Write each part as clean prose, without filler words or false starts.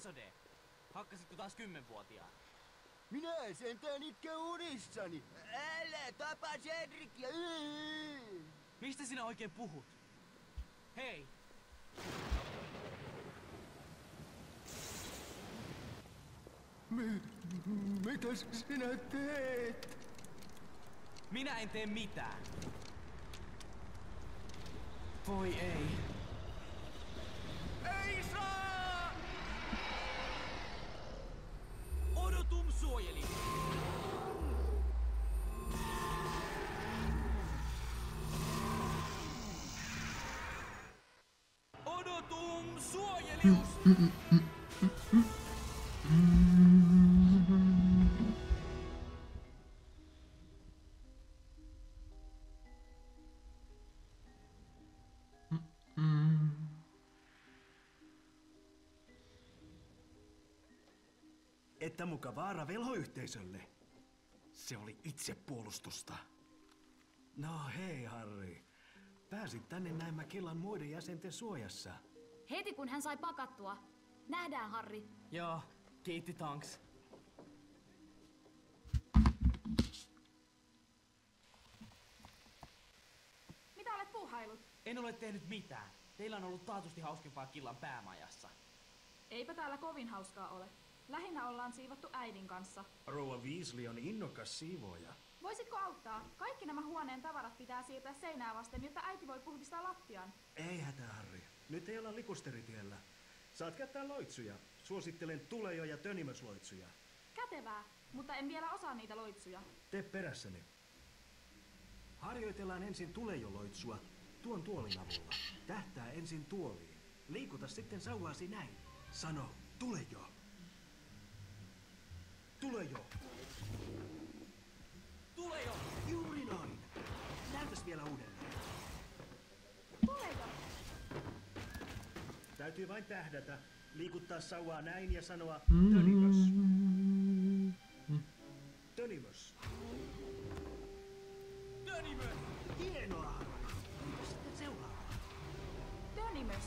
Isode, hakkasitko taas 10-vuotiaan? Minä sentään itke unissani. Älä tapa Cedricia. Mistä sinä oikein puhut? Hei! Mitäs sinä teet? Minä en tee mitään. Voi ei. Ei saa! Odotum suojeli! Odotum suojelius! Että muka vaara velhoyhteisölle. Se oli itsepuolustusta. No hei, Harry. Pääsit tänne näin Mäkelän muiden jäsenten suojassa. Heti kun hän sai pakattua. Nähdään, Harry. Joo, kiitti Tonks. Mitä olet puuhailut? En ole tehnyt mitään. Teillä on ollut taatusti hauskimpaa Killan päämajassa. Eipä täällä kovin hauskaa ole. Lähinnä ollaan siivottu äidin kanssa. Rouva Weasley on innokas siivooja. Voisitko auttaa? Kaikki nämä huoneen tavarat pitää siirtää seinää vasten, jotta äiti voi puhdistaa lattian. Ei hätää, Harry. Nyt ei olla likusteritiellä. Saat käyttää loitsuja. Suosittelen Tulejo- ja Tönimösloitsuja. Kätevää, mutta en vielä osaa niitä loitsuja. Tee perässäni. Harjoitellaan ensin Tulejo-loitsua tuon tuolin avulla. Tähtää ensin tuoliin. Liikuta sitten sauvaasi näin. Sano, Tulejo. Tulejo. Tule jo! Juuri noin. Näytäs vielä uudelleen. Tuleeko? Täytyy vain tähdätä, liikuttaa sauvaa näin ja sanoa Tönimös. Tönimös. Tönimö! Hienoa! Mitä sitten seuraavaa? Tönimös.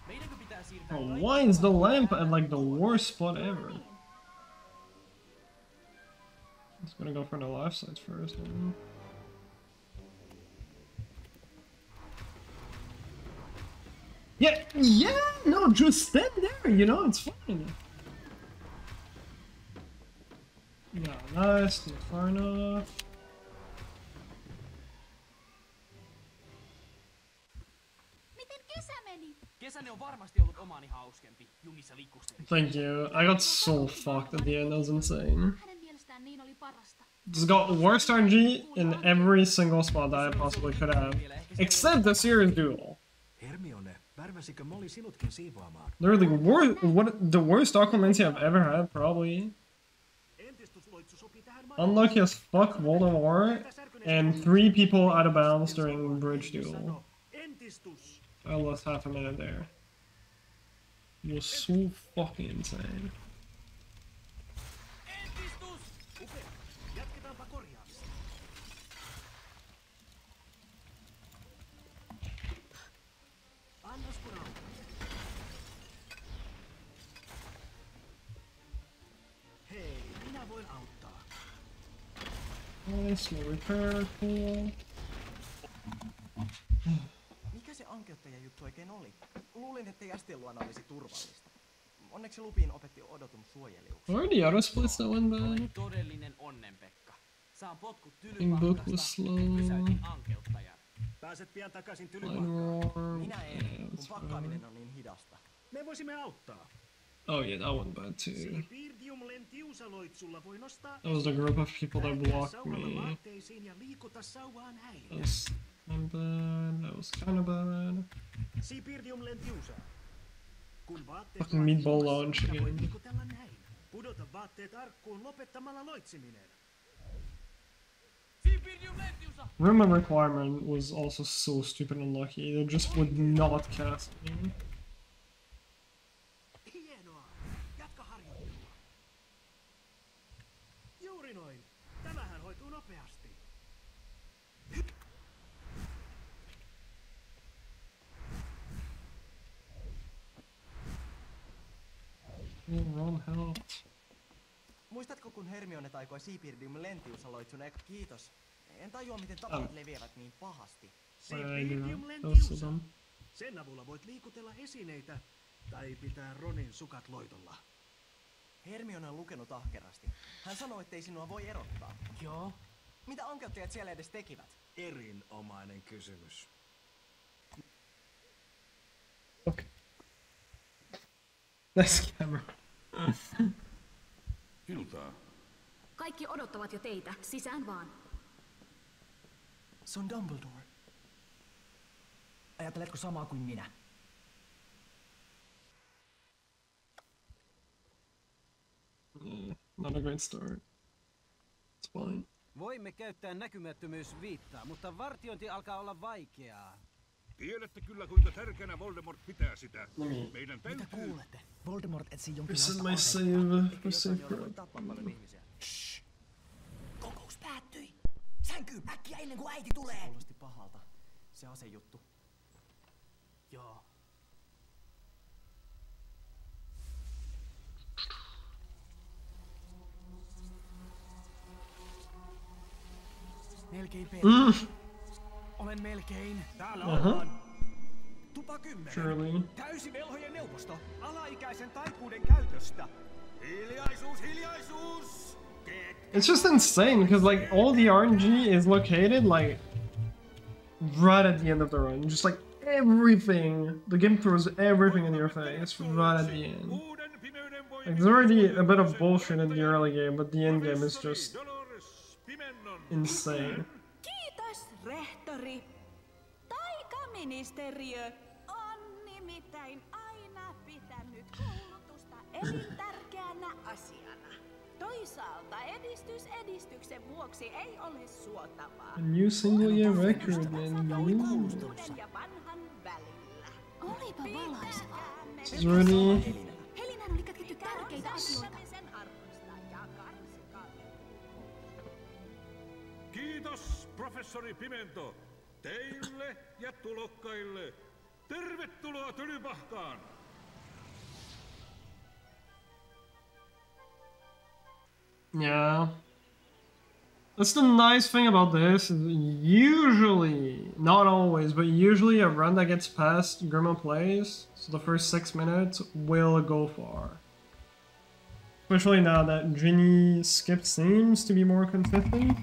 Meidänkö pitää siirtää Oh, why is the lamp at like the worst spot ever? It's gonna go for the left side first. Yeah, no, just stand there, you know, it's fine. Yeah, nice, not far enough. Miten kesä meni? Kesänne on varmasti ollut omani hauskempi. Jumissa likkusteli. Thank you. I got so fucked at the end, that was insane. Hänen mielestään niin oli parasta. Just got worst RNG in every single spot that I possibly could have. Except the Sirius duel. Hermione, värväsikö Molly sinutkin siivoamaan? Literally, the worst occlumency I've ever had, probably. Entistusloitsu sopii tähän Unlucky as fuck Voldemort, and 3 people out of bounds during Bridge Duel. Entistus. I lost half a minute there. It was so fucking insane. Entistus! Upea. Jatketaanpa korjaamista. Annas kun auttaa. Hei, minä voin auttaa. Nice, no repair, cool. Mikä se ankeuttaja juttu oikein oli? Luulin, että jästien luona olisi turvallista. Onneksi Lupin opetti Odotum suojelijuksi. Where are the other splits that went bad? Olen todellinen onnenpekka. Saan potkut Book was Tylypankasta slow. ja pysäytin ankeuttajan. Pääset pian takaisin Line Tylypahkaan. Roar. Minä en, Yeah, kun that's pakkaaminen fine. on niin hidasta. Me voisimme auttaa. Oh yeah, that went bad too. Siipirdium lentiusaloitsulla voi nostaa That was the group of people that blocked sauvalla me. vaatteisiin ja liikuta sauvaa näin. That was kinda bad. That was kinda bad. Siipirdium lentiusa. Kun vaatteet Fucking meatball ovat launch ilmassa, again. voit liikutella näin. Pudota vaatteet arkkuun lopettamalla loitsiminen. Sibirium lentiusa! Room requirement was also so stupid and unlucky. They just would not cast me. Hienoa. Jatka harjoittelua. Juuri noin. Tämähän hoituu nopeasti. Ron helped. Muistatko, kun Hermione taikoi Siipirdium Lentiusa loit sun Kiitos. En tajua, miten tapat leviävät niin pahasti. Sepidium lentiusa. Sen avulla voit liikutella esineitä tai pitää Ronin sukat loitolla. Hermione on lukenut ahkerasti. Hän sanoi, ettei sinua voi erottaa. Joo. Mitä ankeuttajat siellä edes tekivät? Erinomainen kysymys. Okay. Nice camera. Iltaa. Kaikki odottavat jo teitä. Sisään vaan. Se on Dumbledore. Ajatteletko samaa kuin minä? Not a great start. It's fine. Voimme käyttää näkymättömyysviittaa, mutta vartiointi alkaa olla vaikeaa. Tiedätte kyllä, kuinka tärkeänä Voldemort pitää sitä. Meidän täytyy... Mitä kuulette? Voldemort etsii Reset jonkinlaista my save for save Tappaa paljon ihmisiä. Shh! Kokous päättyi! Sänkyyn äkkiä ennen kuin äiti tulee! Kuulosti pahalta. Se asejuttu. Joo. Melkein perillä. Olen melkein. Täällä ollaan. Tupa 10. Surely. Täysivelhojen neuvosto. Alaikäisen taikuuden käytöstä. Hiljaisuus, hiljaisuus! It's just insane because like all the RNG is located like right at the end of the run. Just like everything. The game throws everything in your face right at the end. Like there's already a bit of bullshit in the early game, but the end game is just insane. Kiitos, rehtori. Taikaministeriö on nimittäin aina pitänyt koulutusta elintärkeänä asiana. Toisaalta edistys edistyksen vuoksi ei ole suotavaa. A new single year record, man. Uuden ja vanhan välillä. Olipa valaisevaa. It's already... Helinään oli kätketty tärkeitä asioita. Kiitos, professori Pimento. Teille ja tulokkaille. Tervetuloa Tylypahkaan. Yeah. That's the nice thing about this. Is usually, not always, but usually a run that gets past Grima plays, so the first 6 minutes, will go far. Especially now that Ginny skip seems to be more consistent.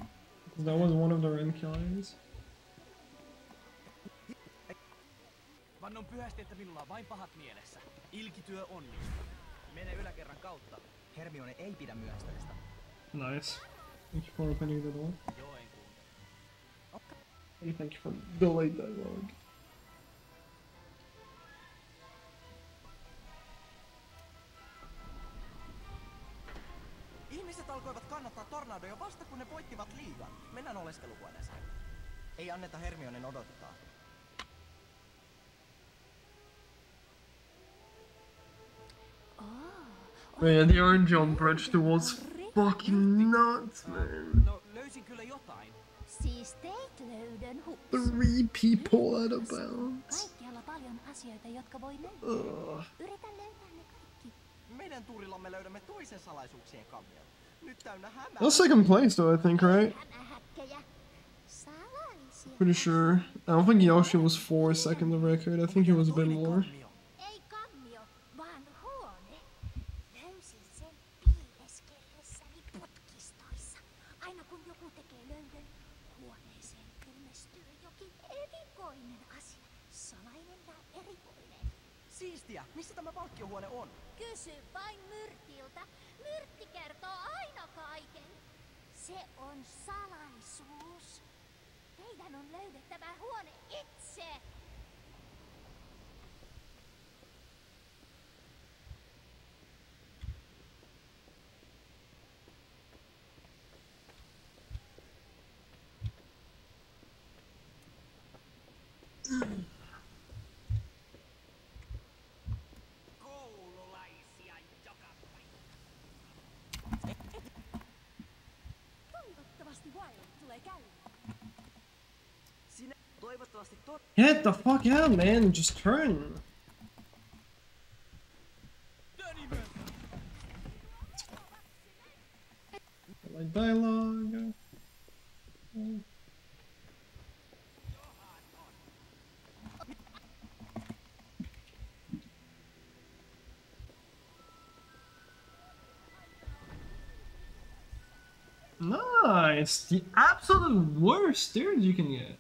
That was one of the run killers. Vannon pyhästi, että minulla on vain pahat mielessä. Ilkityö onnistuu. Mene yläkerran kautta. Hermione ei pidä myöhästelystä. Nice. Thank you for opening the door. Joo, en kuuntele. And thank you for delayed dialogue. Ihmiset alkoivat kannattaa tornadoja vasta kun ne voittivat liigan. Mennään oleskeluhuoneeseen. Ei anneta Hermionen odottaa. Man, the orange on bridge was fucking nuts, man. No, löysin kyllä jotain. Siis teit löydön hups. 3 people out of bounds. Kaikkialla paljon asioita, jotka voi löytää. Yritä löytää ne kaikki. Meidän tuurillamme löydämme toisen salaisuuksien kammion. Nyt täynnä hämää. That was second place though, I think, right? Hämähäkkejä. Salaisia. Pretty sure. I don't think Yoshi was 4 second the record. I think he was a bit more. Ei kammio, vaan huone. Löysin sen piileskellessäni putkistoissa. Aina kun joku tekee löydön, huoneeseen ilmestyy jokin erikoinen asia. Salainen ja erikoinen. Siistiä! Missä tämä palkkiohuone on? Kysy vain Myrtiltä. Myrtti kertoo aina kaiken. Se on salaisuus. Teidän on löydettävä huone itse. Koululaisia joka Toivottavasti Wild tulee käymään. Sinä toivottavasti Get the fuck out, man! Just turn. dialogue. Nice! The absolute worst stage you can get.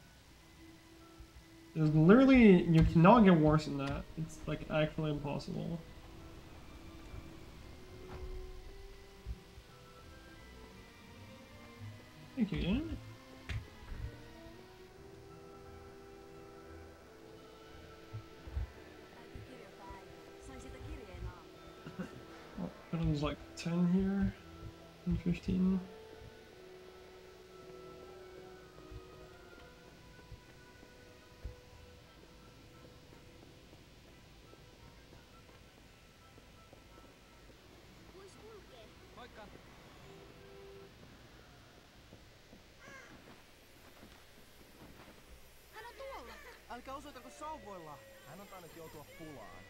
There's literally, you cannot get worse than that. It's like actually impossible. Thank you, Ian. Oh, that was like 10 here. And 15. Älkää osoitako sauvoilla. Hän on tainnut joutua pulaan.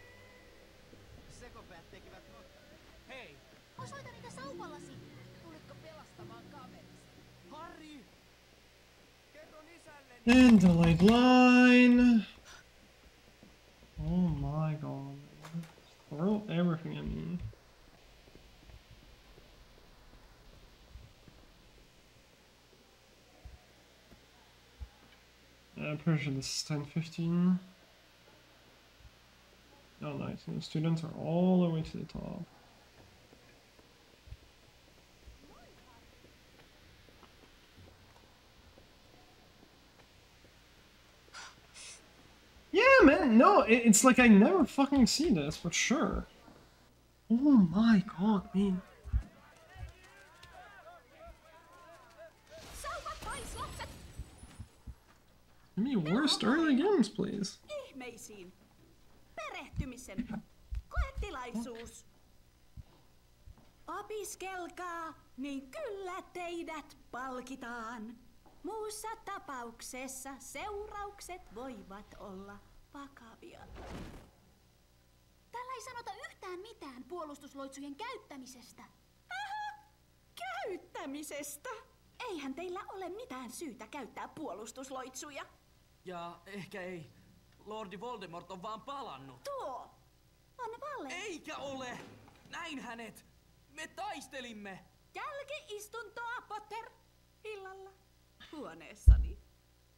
Sekopäät tekivät notkarin. Hei! Osoita niitä sauvallasi. Tulitko pelastamaan kaverisi? Harry! Kerron isälle. And delayed line. Oh my god. Throw everything at me. I'm pretty sure this is 10-15. Oh nice, and the students are all the way to the top. Yeah man, no, it's like I never fucking see this, but sure. Oh my god, man. Give me worst early games, please. Ihmeisiin. Perehtymisen koetilaisuus. Opiskelkaa, niin kyllä teidät palkitaan. Muussa tapauksessa seuraukset voivat olla vakavia. Täällä ei sanota yhtään mitään puolustusloitsujen käyttämisestä. Aha, käyttämisestä? Eihän teillä ole mitään syytä käyttää puolustusloitsuja. Ja ehkä ei. Lordi Voldemort on vaan palannut. Tuo on vale. Eikä ole! Näin hänet! Me taistelimme! Jälki-istuntoa, Potter! Illalla huoneessani.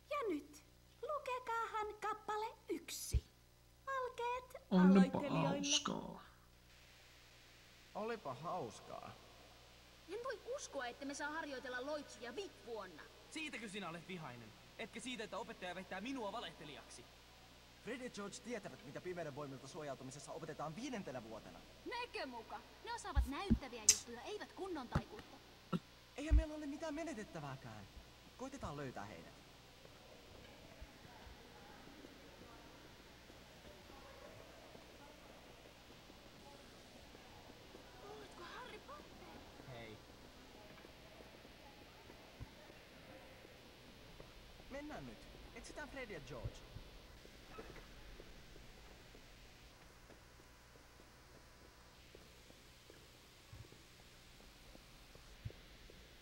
Ja nyt lukekaahan kappale 1. Alkeet aloittelijoille. Olipa hauskaa. En voi uskoa, että me saa harjoitella loitsuja VIP-vuonna. Siitäkö sinä olet vihainen? Etkä siitä, että opettaja väittää minua valehtelijaksi? Fred ja George tietävät, mitä pimeyden voimilta suojautumisessa opetetaan 5. vuotena. Nekö muka? Ne osaavat näyttäviä juttuja, eivät kunnon taikuutta. Eihän meillä ole mitään menetettävääkään. Koitetaan löytää heidät. Oletko Harry Potter? Hei. Mennään nyt. Etsitään Fred ja George.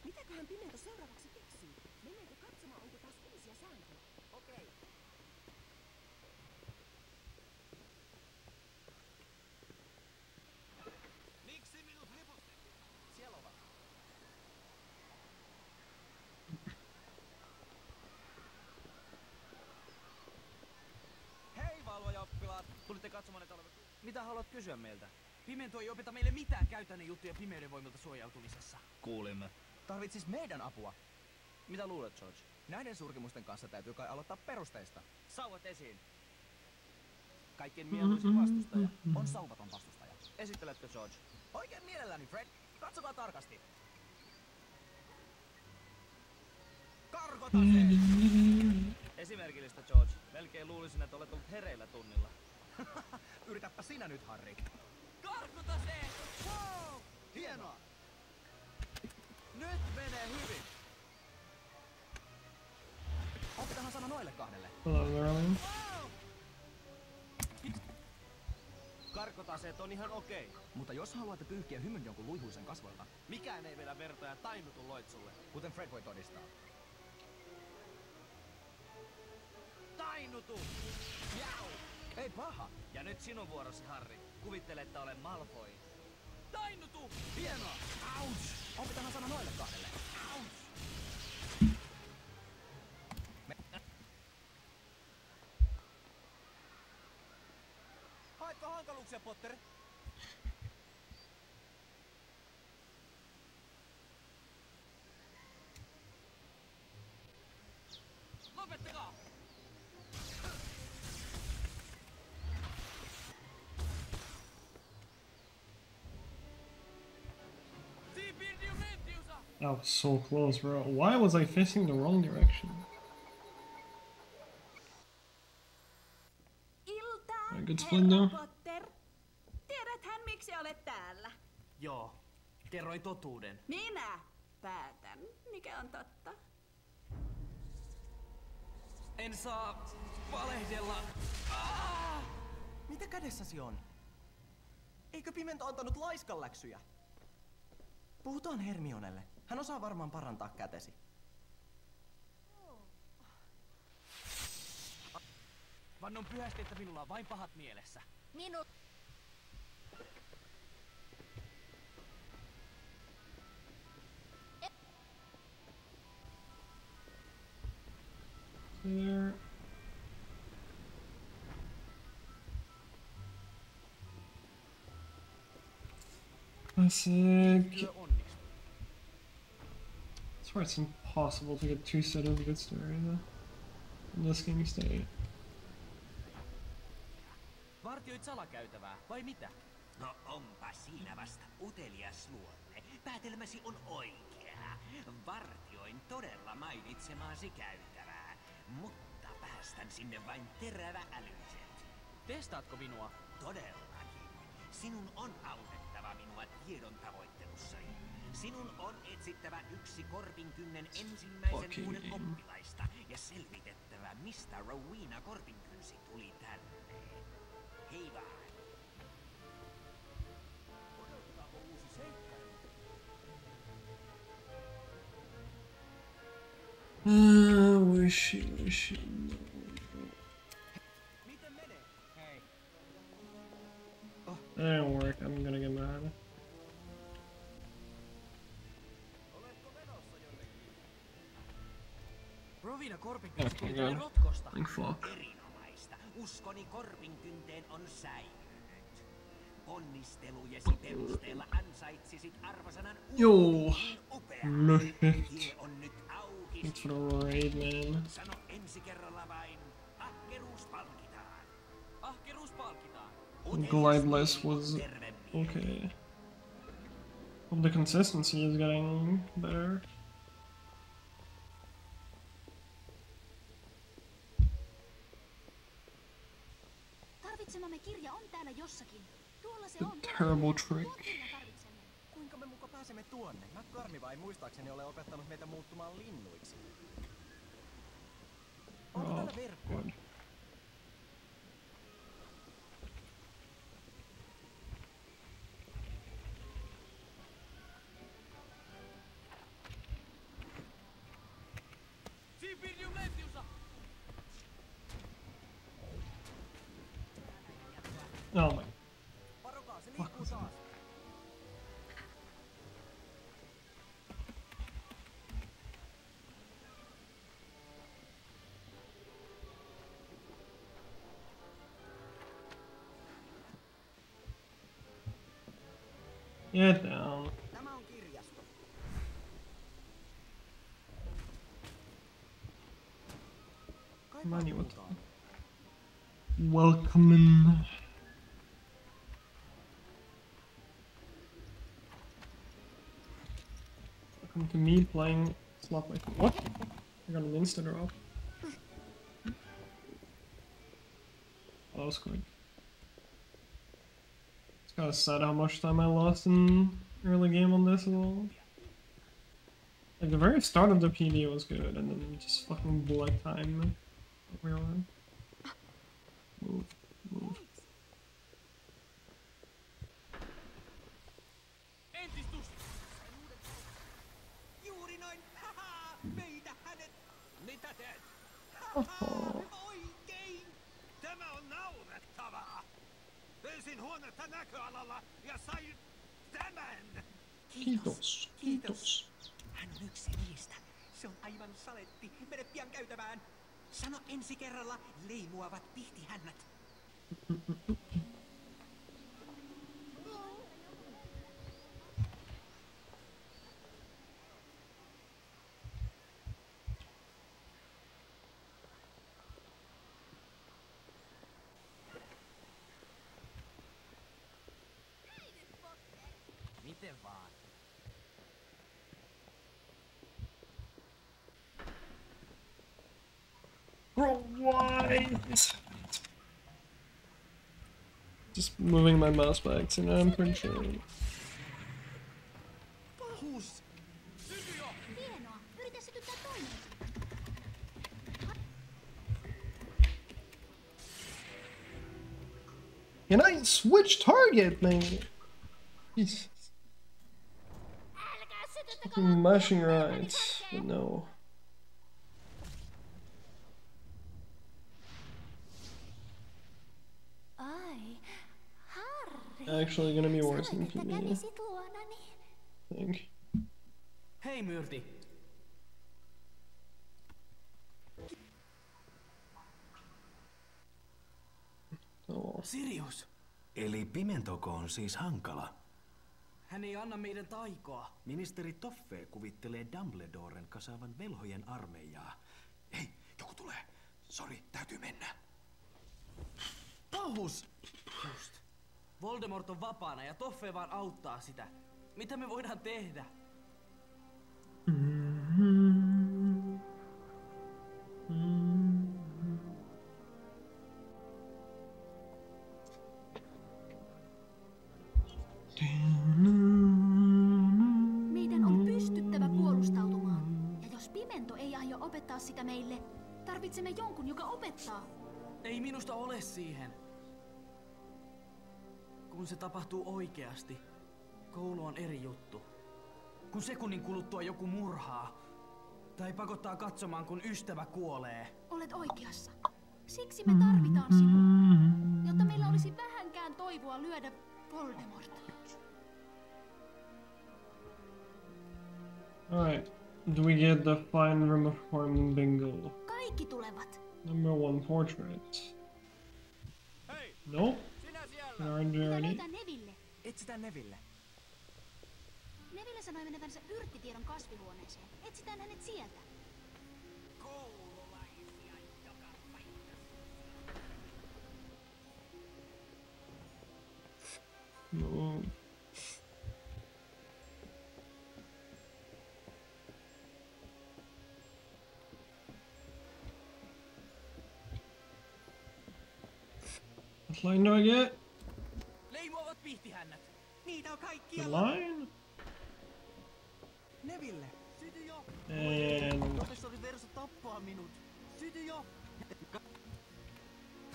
Mitäköhän Pimeätä seuraavaksi keksii? Mennäänkö katsomaan, onko taas uusia sääntöjä? Okei. Miksi minut lipustettiin? Siellä ovat. Hei valvojaoppilaat! Tulitte katsomaan, että olemme... Mitä haluat kysyä meiltä? Pimento ei opeta meille mitään käytännön juttuja pimeyden voimilta suojautumisessa. Kuulimme. Tarvitsis meidän apua? Mitä luulet, George? Näiden surkimusten kanssa täytyy kai aloittaa perusteista. Sauvat esiin. Kaikkien mieluisin vastustaja On sauvaton vastustaja. Esitteletkö, George? Oikein mielelläni, Fred. Katsokaa tarkasti. Karkota se! Esimerkillistä, George. Melkein luulisin, että olet ollut hereillä tunnilla. Yritäpä sinä nyt, Harry. Karkota se! Wow! Hienoa! Nyt menee hyvin. Opetahan sana noille kahdelle. Hello, darling. Karkkotaseet on ihan okei. Mutta jos haluatte pyyhkiä hymyn jonkun luihuisen kasvoilta, mikään ei vedä vertoja tainutun loitsulle, kuten Fred voi todistaa. Tainutu! Jau! Ei paha! Ja nyt sinun vuorosi, Harry. Kuvittele, että olen Malfoy. Tainutu! Hienoa! Ouch! Opitahan sana noille kahdelle. Ouch! Haetko hankaluuksia, Potter? Lopettakaa! That was so close, bro. Why was I facing the wrong direction? Iltaa, good split now. Potter. Tiedäthän miksi olet täällä? Joo, kerroin totuuden. Minä päätän, mikä on totta. En saa valehdella. Mitä kädessäsi on? Eikö Pimento antanut laiskanläksyjä? Puhutaan Hermionelle. Hän osaa varmaan parantaa kätesi. Vannon pyhästi, että minulla on vain pahat mielessä. There. Classic. I swear it's impossible to get 2 set of good story in this game state. Vartioit salakäytävää, vai mitä? No onpa siinä vasta utelias luonne. Päätelmäsi on oikea. Vartioin todella mainitsemaasi käytävää. Mutta päästän sinne vain terävä-älyset. Testaatko minua? Todellakin. Sinun on autettava minua tiedon tavoittelussani. Sinun on etsittävä yksi Korpinkynnen ensimmäisen vuoden oppilaista ja selvitettävä, mistä Rowena Korpinkynsi tuli tänne. Hei vaan. Odotetaanko uusi seikkailu? Wishy. Miten menee? Hei. That didn't work. I'm gonna get mad. Rowena Korpinkynsi tuli tänne rotkosta. Thank fuck. Erinomaista. Uskoni Korpinkynteen on säilynyt. Ponnistelujesi perusteella ansaitsisit arvosanan upea. Tie on nyt auki. Thanks for the raid, man. Sano ensi kerralla vain. Ahkeruus palkitaan. Ahkeruus palkitaan. Glideless was okay. Hope the consistency is getting better. Tarvitsemamme kirja on täällä jossakin. Tuolla se The on. terrible trick. Kuinka me muka pääsemme tuonne? McCormiva ei muistaakseni ole opettanut meitä muuttumaan linnuiksi. Onko täällä verkkoa? Good. Siipirdium lentiusa! Oh my. Varokaa, se liikkuu taas. Get down. Tämä on kirjasto. Money what? Welcome. Welcome to me playing Slap Like what? I got an instant drop. Oh, that was quick. It's kinda sad how much time I lost in early game on this as well. Like the very start of the PD was good, and then just fucking black time. Where are we? Move. Oikein! Tämä on naurettavaa! Pyysin huonetta näköalalla ja sain tämän! Kiitos, kiitos. Hän on yksi niistä. Se on aivan saletti. Mene pian käytävään. Sano ensi kerralla leimuavat pihtihännät. Miten vaan? Bro, why? Just moving my mouse back to now, I'm pretty sure. Pahus! Hienoa. Yritä sytyttää toinen. Can I switch target, man? Jesus. Mashing right, but no. Ai, Harri. Actually gonna be worse than PB, Kävisit luonani. I think. Hei Myrti! Oh. Sirius! Eli Pimentoko on siis hankala. Hän ei anna meidän taikoa. Ministeri Toffe kuvittelee Dumbledoren kasaavan velhojen armeijaa. Hei, joku tulee. Sori, täytyy mennä. Pahus! Just. Voldemort on vapaana ja Toffe vaan auttaa sitä. Mitä me voidaan tehdä? Meidän on pystyttävä puolustautumaan. Ja jos Pimento ei aio opettaa sitä meille, tarvitsemme jonkun, joka opettaa. Ei minusta ole siihen. Kun se tapahtuu oikeasti, koulu on eri juttu. Kun sekunnin kuluttua joku murhaa, tai pakottaa katsomaan, kun ystävä kuolee. Olet oikeassa. Siksi me tarvitaan sinua, jotta meillä olisi vähänkään toivoa lyödä Voldemortia. Alright, do we get the fine room of Horn bingo? Kaikki tulevat. Number 1 portrait. Hei! Nope. Sinä siellä! Aren't Pitää ready. löytää Neville. Etsitään Neville. Neville sanoi menevänsä yrttitiedon kasvihuoneeseen. Etsitään hänet sieltä. Koululaisia joka paikassa. No. What line do I get? Leimuavat pihtihännät. Niitä on The kaikkialla. line? Neville. Syty jo! And Professori Verso tappaa minut. Syty jo!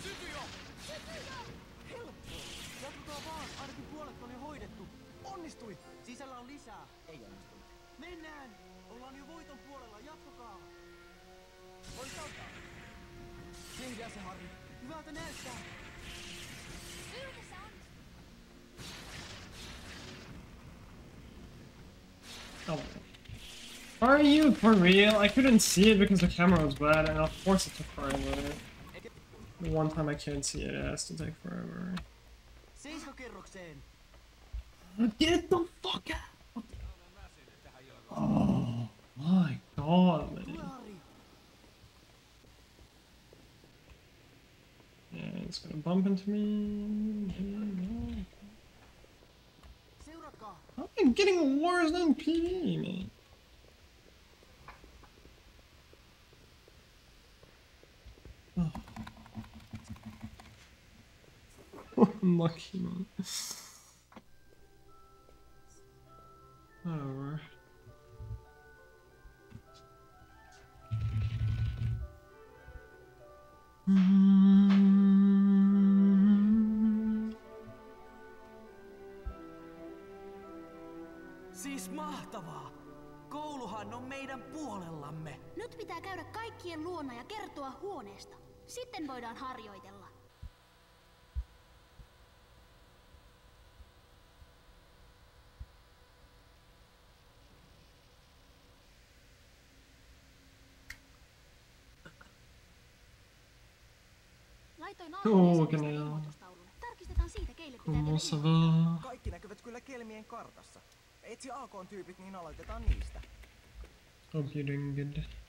Syty jo! Helppoa! Jatkukaa vaan, ainakin puolet on jo hoidettu. Onnistui! Sisällä on lisää. Ei onnistunut. Mennään! Ollaan jo voiton puolella, jatkakaa! Voit auttaa. Tehdään se, Harry. Hyvältä näyttää. Yhdessä on. oh. Are you for real? I couldn't see it because the camera was bad, and of course it took forever. The one time I can't see it, it has to take forever. Seiskakerrokseen. Get the fuck out! Oh my god, man. Yeah, it's gonna bump into me. Seuratkaa. I'm getting worse than PD, man. Oh. Lucky man. Whatever. Siis mahtavaa! Kouluhan on meidän puolellamme. Nyt pitää käydä kaikkien luona ja kertoa huoneesta. Sitten voidaan harjoitella. Laitoin ilmoitustaululle. Tarkistetaan siitä, keille pitää vielä. Kaikki näkyvät kyllä Kelmien kartassa. Etsi AK-tyypit, niin aloitetaan niistä.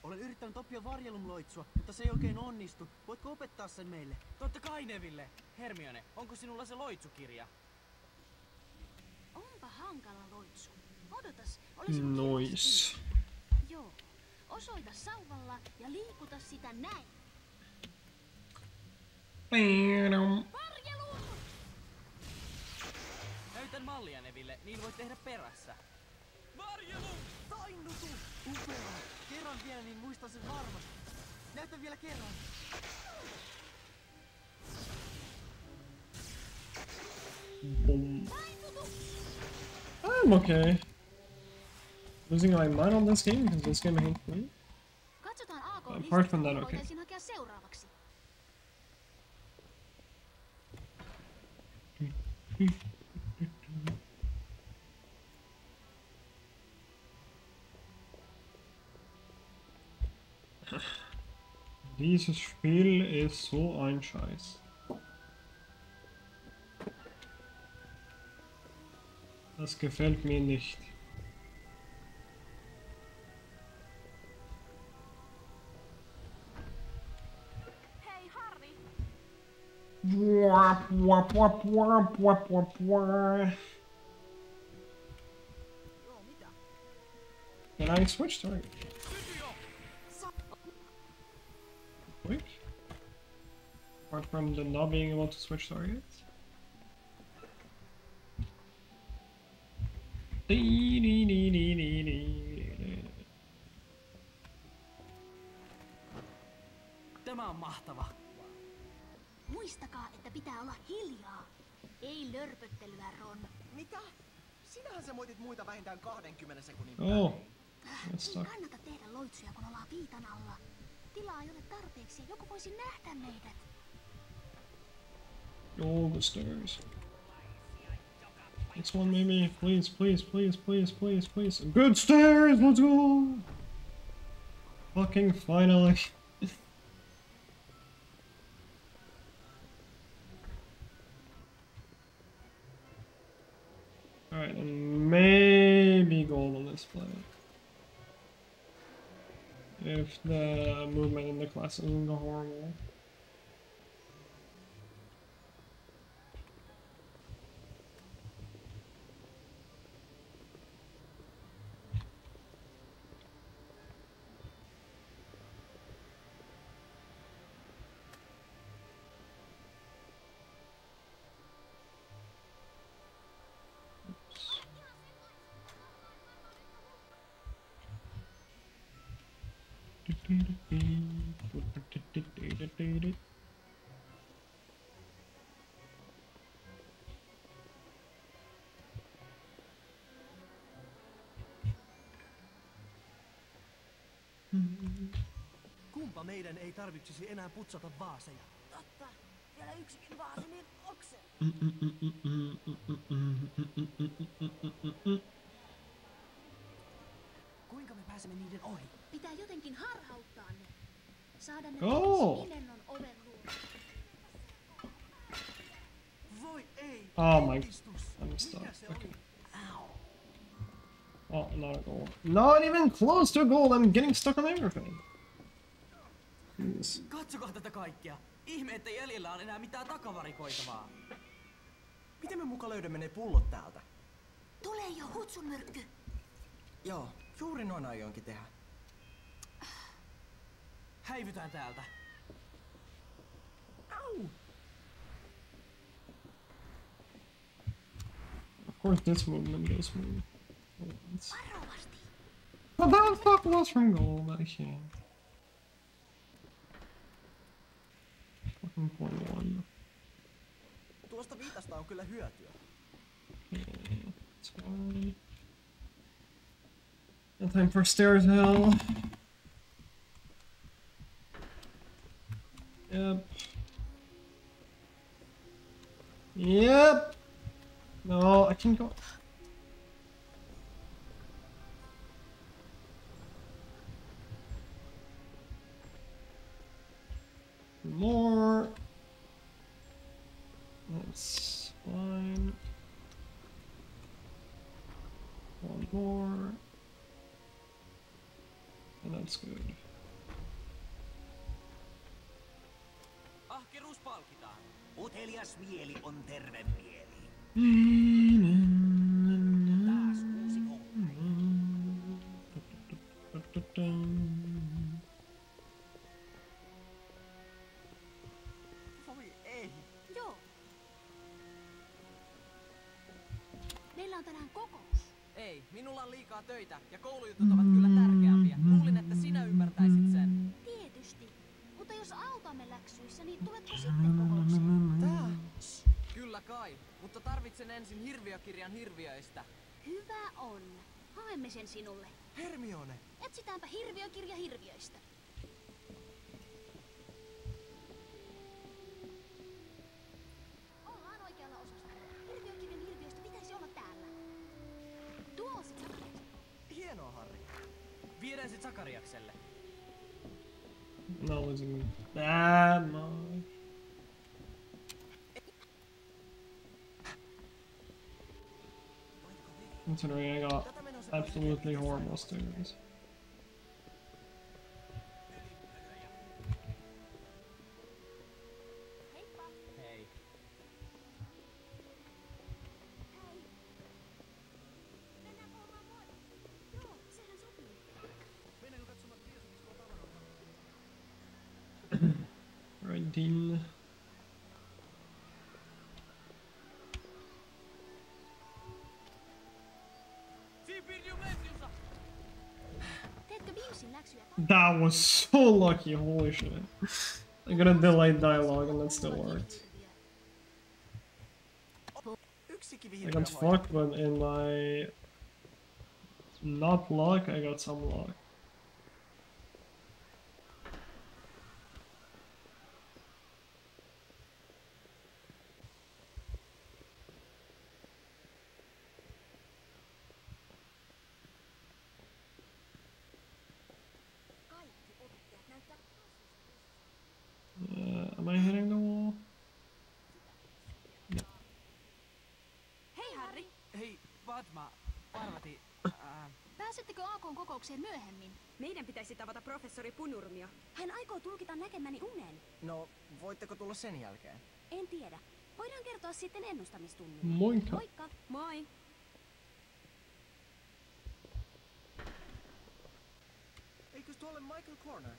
Olen yrittänyt oppia varjelumloitsua, mutta se ei oikein onnistu. Voitko opettaa sen meille? Totta kai, Neville. Hermione, onko sinulla se loitsukirja? Onpa hankala loitsu. Odotas, olisi Nois. Joo. Osoita sauvalla ja liikuta sitä näin. Varjelu! Näytän mallia, Neville, niin voit tehdä perässä. Varjelu! Tainnutu! Upeaa! Kerran vielä, niin muistan sen varmasti. Näytän vielä kerran. Boom. I'm okay. Losing my mind on this game because this game I hate playing. Katsotaan AK Apart from that, okay. Voitaisiin hakea seuraavaksi. Dieses Spiel ist so ein Scheiß. Das gefällt mir nicht. Hei, Harry! Wap, wap, wap, wap, wap, wap, wap. Can I switch to it? Wait. Apart from the not being able to switch targets. Tämä on mahtava. Muistakaa, että pitää olla hiljaa. Ei lörpöttelyä, Ron. Mitä? Sinähän sä moitit muita vähintään 20 sekunnin Oh. Ei kannata tehdä loitsuja, kun ollaan viitan alla. Tilaa ei ole tarpeeksi ja joku voisi nähdä meidät. Oh, the stairs. Next one, maybe. Please, please, please, please, please, please. Good stairs! Let's go! Fucking finally. Alright, and maybe gold on this planet. If the movement in the class isn't horrible. Kumpa meidän ei tarvitsisi enää putsata vaaseja? Totta. Vielä yksikin vaasi, niin okse. Kuinka me pääsemme niiden ohi? Pitää jotenkin harhauttaa ne. Saada ne pimennon oven luo. Voi ei! Oh my... I'm stuck. Okay. Oh, not a goal. Not even close to a goal! I'm getting stuck on everything! Jeez. Katsokaa tätä kaikkea! Ihme, että jäljellä on enää mitään takavarikoitavaa. Miten me muka löydämme ne pullot täältä? Tulee jo hutsunmyrkky! Joo, juuri noin aioinkin tehdä. Häivytään täältä. Au! Of course this movement goes smooth. What the fuck was from goal? I can't. Fucking .1. Tuosta viitasta on kyllä hyötyä. It's fine. No time for stairs hell. Yep. Yep. No, I can go. More. That's fine. One more. And that's good. Ahkeruus palkitaan. Utelias mieli on terve mieli. Taas uusi Voi ei. Joo. Meillä on tänään kokous. Ei, minulla on liikaa töitä ja koulujutut ovat kyllä tärkeämpiä. Luulin, että sinä ymmärtäisit sen. Tietysti. Mutta jos autamme läksyissä, niin tuletko sitten kokoukseen? Tää? Kyllä kai, mutta tarvitsen ensin hirviökirjan hirviöistä. Hyvä on. Haemme sen sinulle. Hermione. Etsitäänpä hirviökirja hirviöistä. Ollaan oikealla osastolla. Hirviökirjan hirviöistä pitäisi olla täällä. Tuo on sit Sakariakselle. Hienoa, Harry. Viedään se Sakariakselle. Not losing that much. Considering I got absolutely horrible students. Hei. Mennään puhumaan moi. Joo, sehän sopii. Mennäänkö katsomaan bioskiskoa tavaroita? Right, Dean. Teetkö Bimsin läksyjä? That was so lucky, holy shit. I got a delayed dialogue and that still worked. I got fucked, but in my not luck, I got some luck. Am I hitting the wall? No. Hei Harry! Hei, Padma, Parvati, Pääsettekö AK:n kokoukseen myöhemmin? Meidän pitäisi tavata professori Punurmio. Hän aikoo tulkita näkemäni unen. No, voitteko tulla sen jälkeen? En tiedä. Voidaan kertoa sitten ennustamistunnilla. Moikka. Moikka. Moi. Eikös tuo ole Michael Corner?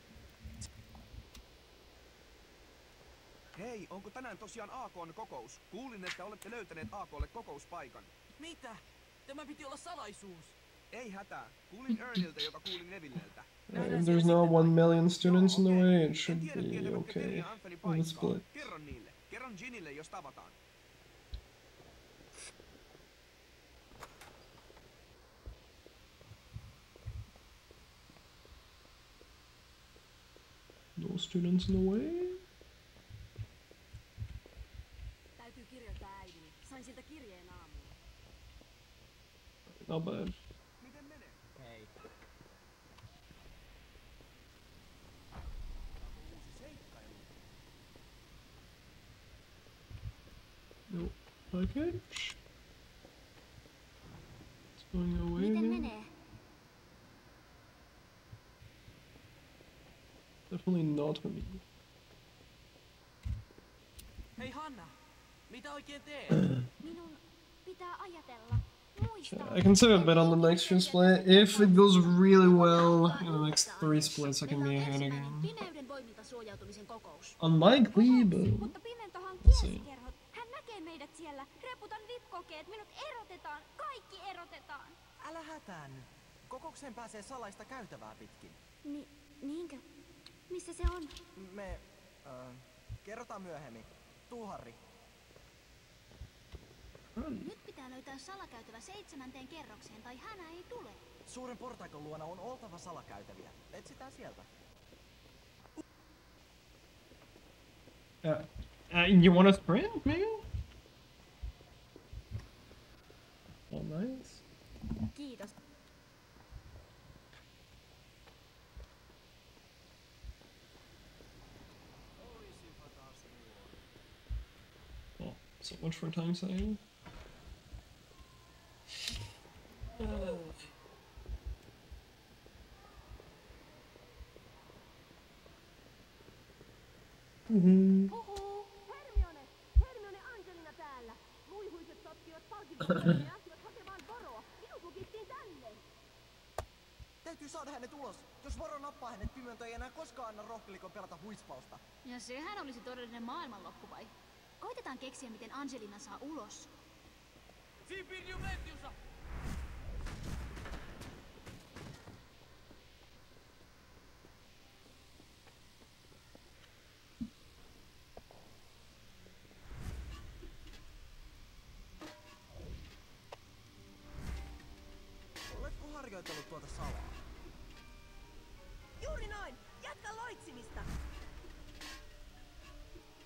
Hei, onko tänään tosiaan AK:n kokous? Kuulin, että olette löytäneet AK:lle kokouspaikan. Mitä? Tämä piti olla salaisuus. Ei hätää. Kuulin Erniltä, joka kuuli Nevilleltä. If there's not 1 million students in the way, it should be okay. We'll split. Kerron niille. Kerron Ginille, jos tavataan. No students in the way? Täytyy kirjoittaa äidille. Sain siltä kirjeen aamulla. Not bad. Miten menee? Hei. Uusi seikkailu. No package. It's going away Miten again. menee? Definitely not me. Hei Hanna, mitä oikein teet? Minun pitää ajatella. Muistaa. I can save a bit on the next few split. If it goes really well in the next 3 splits, I can be ahead again. Pimeyden voimilta suojautumisen kokous. Unlikely, but Mutta Pimentohan let's see. kiesikerhot. Hän näkee meidät siellä. Reputan VIP-kokeet. Minut erotetaan. Kaikki erotetaan. Älä hätäänny. Kokoukseen pääsee salaista käytävää pitkin. Niinkö? Missä se on? Me... kerrotaan myöhemmin. Tuu, Harry. Nyt pitää löytää salakäytävä 7. kerrokseen tai hänä ei tule. Suuren portaikon luona on oltava salakäytäviä. Etsitään sieltä. You want a sprint, maybe? Oh, nice. Kiitos. Oh, so much for time saving. Huhuu! Hermione Angelina täällä. Luihuiset sotkivat palkintoja ja lähtivät hakemaan Voroa. Minut lukittiin tänne. Täytyy saada hänet ulos. Jos Voro nappaa hänet, Pimento ei enää koskaan anna rohkelikon pelata huispausta. Ja sehän olisi todellinen maailmanloppu vai? Koitetaan keksiä, miten Angelina saa ulos. Sibirium Lentiusa! Oletko harjoitellut tuota salaa? Juuri noin! Jatka loitsimista!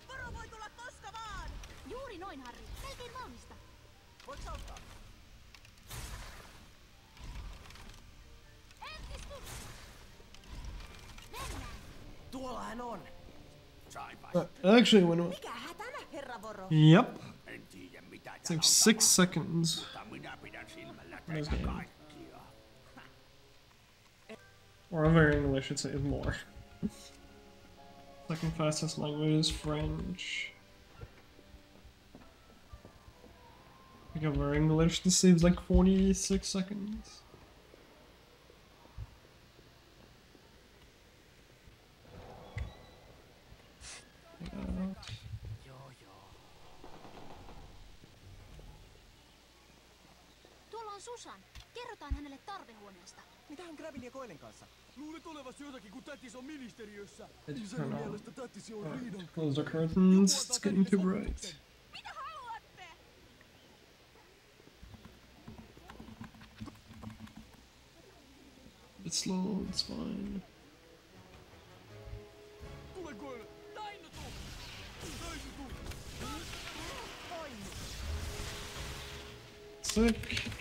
Voro voi tulla koska vaan! Juuri noin, Harry. Melkein valmista. Voitko auttaa? Entistus! Mennään! Tuolla hän on! Actually, when Mikä hätänä, herra Voro? yep, it's like 6 seconds. This game. Or other English, it's more. Second fastest language is French. Like over English, this saves like 46 seconds. Tuolla on Susan. Kerrotaan hänelle tarvehuoneesta. Mitähän Grabin ja Koilin kanssa? Luulet olevasi jotakin, kun tätis on ministeriössä. It's Isäni turn on. mielestä tätisi on riidan. Close the curtains, it's getting too bright. Mitä haluatte? It's slow, it's fine. Tule Koile! Tainnutu! Tainnutu! Sick.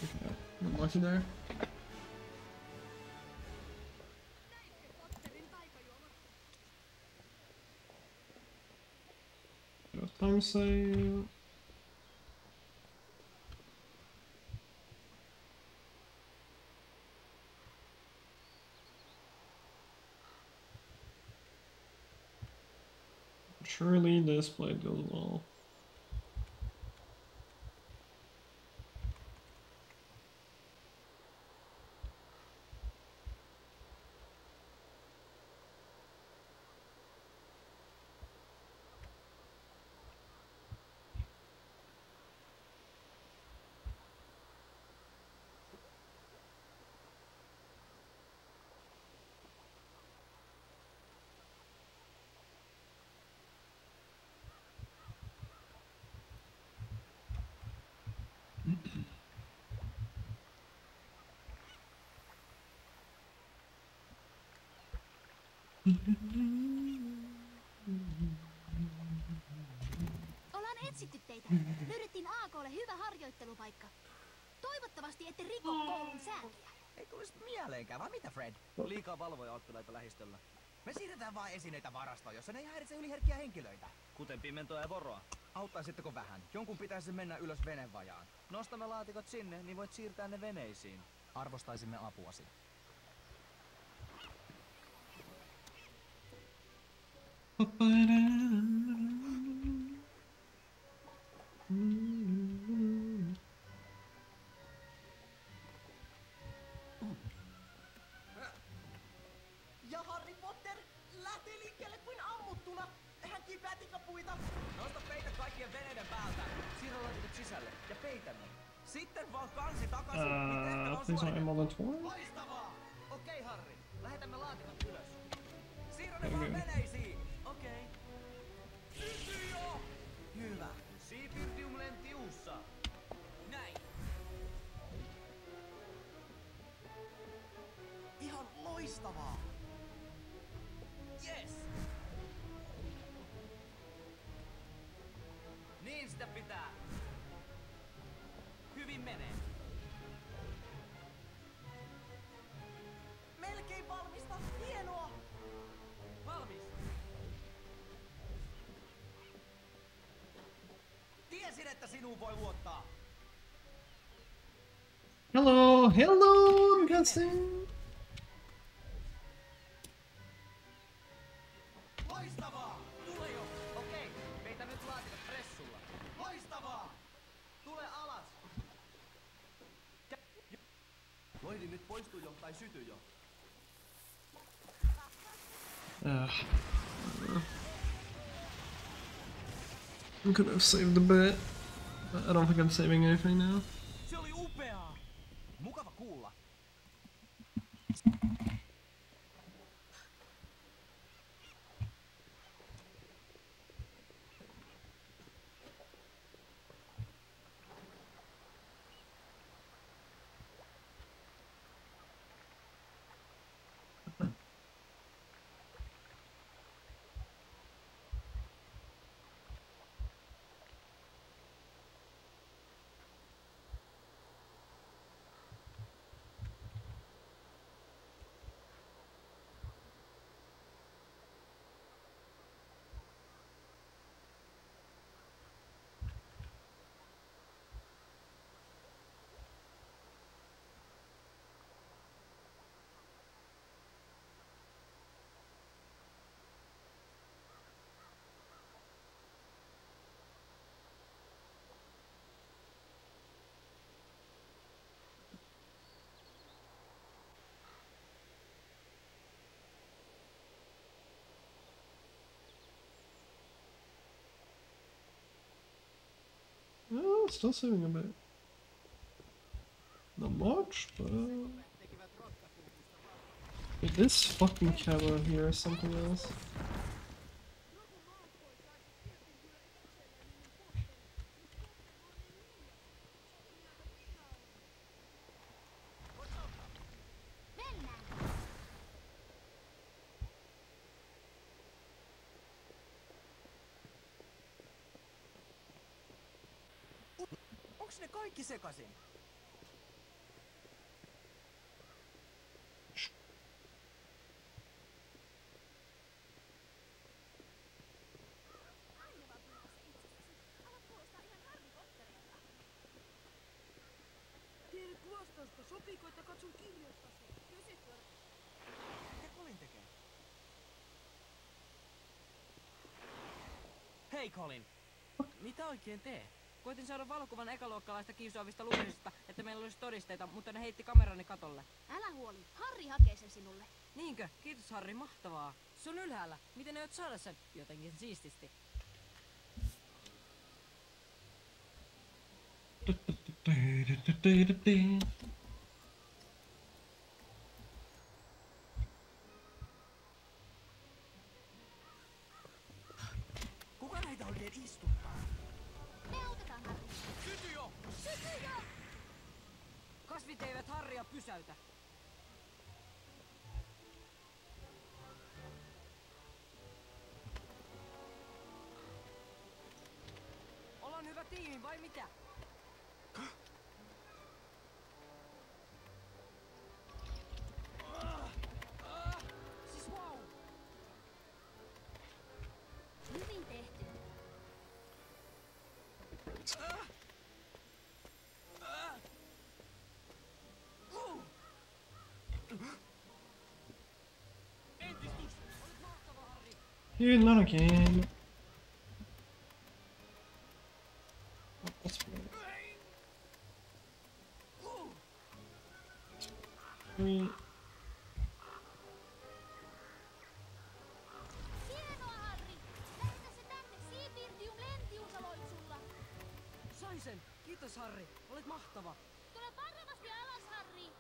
Okay, I'm lucky there. Time save. Surely this play goes well. Ollaan etsitty teitä. Löydettiin AK:lle hyvä harjoittelupaikka. Toivottavasti ette riko koulun sääntöjä. Ei tulisi mieleenkään, vai mitä Fred? Liikaa valvoja-oppilaita lähistöllä. Me siirretään vaan esineitä varastoon, jossa ne ei häiritse yliherkkiä henkilöitä. Kuten Pimentoa ja Voroa. Auttaisitteko vähän? Jonkun pitäisi mennä ylös venevajaan. Nostamme laatikot sinne, niin voit siirtää ne veneisiin. Arvostaisimme apuasi. Ja Harry Potter lähti liikkeelle kuin ammuttuna. Hän kipää tikapuita. Nosta peitä kaikkien veneiden päältä. Siirrä laatikot sisälle ja peitä ne. Sitten vaan kansi takaisin, niin tehtävä on Please not more than suoritettu. 20. Loistavaa! Okei, Harry. Lähetämme laatikot ylös. Siirrä ne vaan veneisiin. Okei. Siitä pitää. Hyvin menee. Melkein valmista. Hienoa. Valmis. Tiesin, että sinuun voi luottaa. Hello, hello, I'm guessing. Loistavaa! Tule jo! Okei, meitä nyt laatikot pressulla. Loistavaa! Tule alas! Loihdin nyt poistu jo tai syty jo. I could have saved a bit, but I don't think I'm saving anything now. Se oli upeaa! Mukava kuulla. Oh, still saving a bit. Not much, but... Wait, this fucking camera here is something else. Onks ne kaikki sekasin? Tiedätkö vastausta? Sopiiko, että katson kirjastasi? Kysytkö? Mitä Colin tekee? Hei Colin! Mitä oikein teet? Koitin saada valokuvan ekaluokkalaista kiusaavista lukuisista, että meillä olisi todisteita, mutta ne heitti kamerani katolle. Älä huoli, Harri hakee sen sinulle. Niinkö? Kiitos Harri, mahtavaa. Se on ylhäällä. Miten aiot saada sen? Jotenkin siististi. Kuka näitä oikein istuttaa? Me autetaan Harri. Syty jo! Syty jo! Kasvit eivät Harria pysäytä. Ollaan hyvä tiimi, vai mitä? Siis wow! Hyvin tehty. Entistus! Olet mahtava, Harri! Dude, not again. That's weird. Hienoa, Harri! Lähetä se tänne. Siipirtium lentiusaloit sulla. Sain sen! Kiitos, Harri! Olet mahtava! Tule varovasti alas, Harri.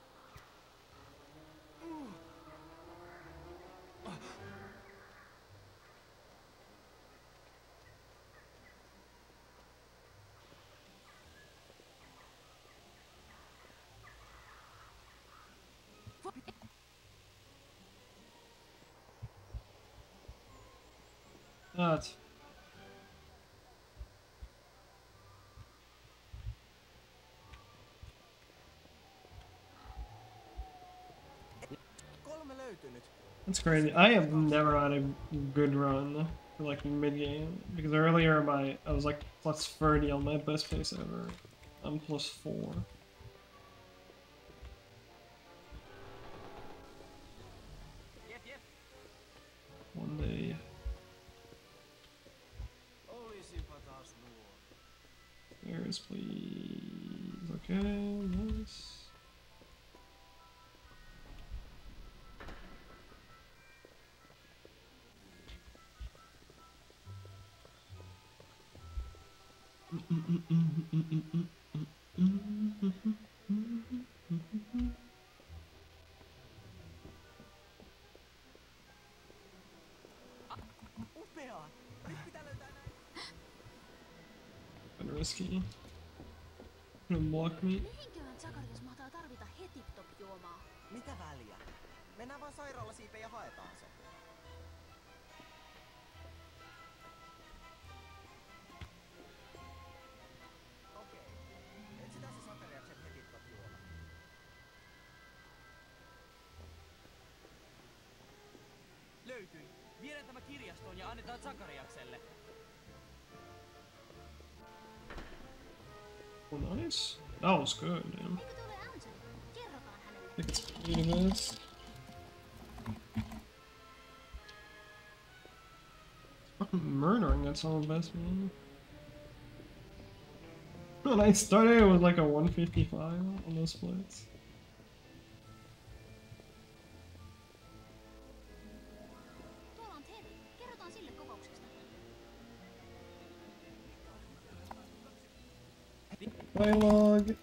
That's... löytynyt. That's crazy. I have never had a good run for like mid game because earlier I was like plus 30 on my best place ever. I'm plus 4. One day. Olisinpa taas nuori. Stairs, please. Okay, nice. Upeaa! Nyt pitää löytää näin. Kinda risky. Gonna block me. Mihinköhän Zakarias mahtaa tarvita heti top-juomaa? Mitä väliä? Mennään vaan sairaalasiipeen ja haetaan se. Okei. Etsitään se Zakariaksen heti top-juoma. Löytyi. Viedään tämä kirjastoon ja annetaan Zakariakselle. Oh, nice. That was good, man. Eikö tule Angel? Kerrotaan hänelle. I think it's 80 minutes. Fucking murdering that son of a best, man. When I started, it was like a 155 on those splits. Tuolla on Teddy. Kerrotaan sille kokouksesta. Dialogue.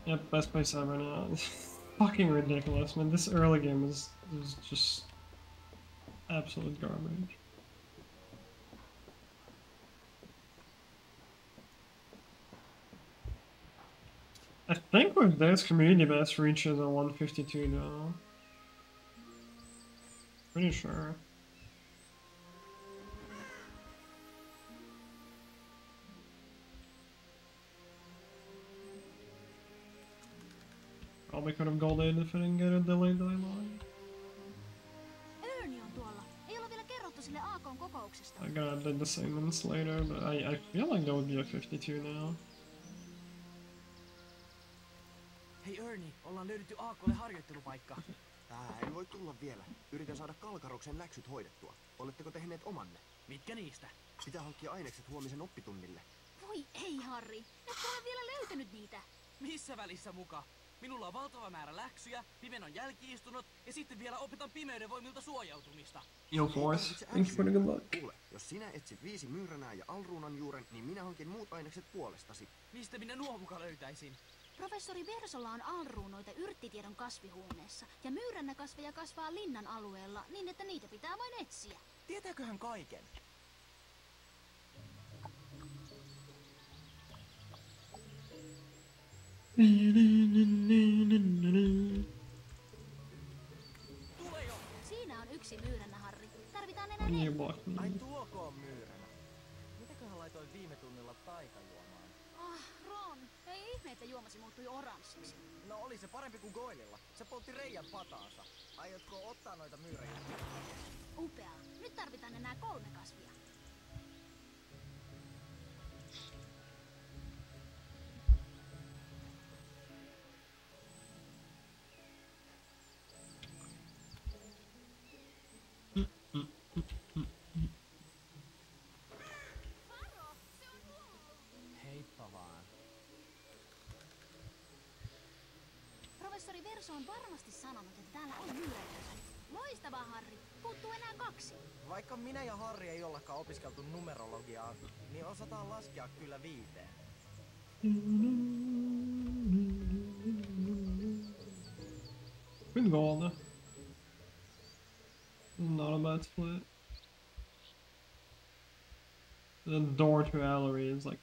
Yep, best place ever now. This is fucking ridiculous, man. This early game is just absolute garbage. I think with this, community best reaches a 152 now. Pretty sure. Probably could have golded if I didn't get a delayed dialogue. Ernie on tuolla. Ei ole vielä kerrottu sille AK:n kokouksesta. I gotta do the same minutes later, but I feel like that would be a 52 now. Hei Ernie, ollaan löydetty AK:lle harjoittelupaikka. En voi tulla vielä. Yritän saada Kalkaroksen läksyt hoidettua. Oletteko tehneet omanne? Mitkä niistä? Pitää hankkia ainekset huomisen oppitunnille. Voi ei, Harri. Et ole vielä löytänyt niitä. Missä välissä muka? Minulla on valtava määrä läksyjä, pimenon jälki-istunnot ja sitten vielä opetan pimeyden voimilta suojautumista. Yo, Force. Thanks for the good luck. Kuule, jos sinä etsit 5 myyränää ja alruunan juuren, niin minä hankin muut ainekset puolestasi. Mistä minä nuo muka löytäisin? Professori Versolla on alruunoita yrttitiedon kasvihuoneessa, ja myyrännäkasveja kasvaa linnan alueella niin, että niitä pitää vain etsiä. Tietääkö hän kaiken? Tule jo! Siinä on yksi myyrännä, Harri. Tarvitaan enää You 4. blocked me. Ai tuoko on myyränä. Mitäköhän laitoin viime tunnilla taikajuomaan? Ron, ei ihme, että juomasi muuttui oranssiksi. No oli se parempi kuin Goililla. Se poltti reijän pataansa. Aiotko ottaa noita myyrejä? Upeaa. Nyt tarvitaan enää 3 kasvia. Heippa vaan. Professori Verso on varmasti sanonut, että täällä on myyränä. Loistavaa, Harri. Puuttuu enää 2. Vaikka minä ja Harri ei ollakaan opiskeltu numerologiaa, niin osataan laskea kyllä 5. Good goal. Not a bad split. The door to Allery is like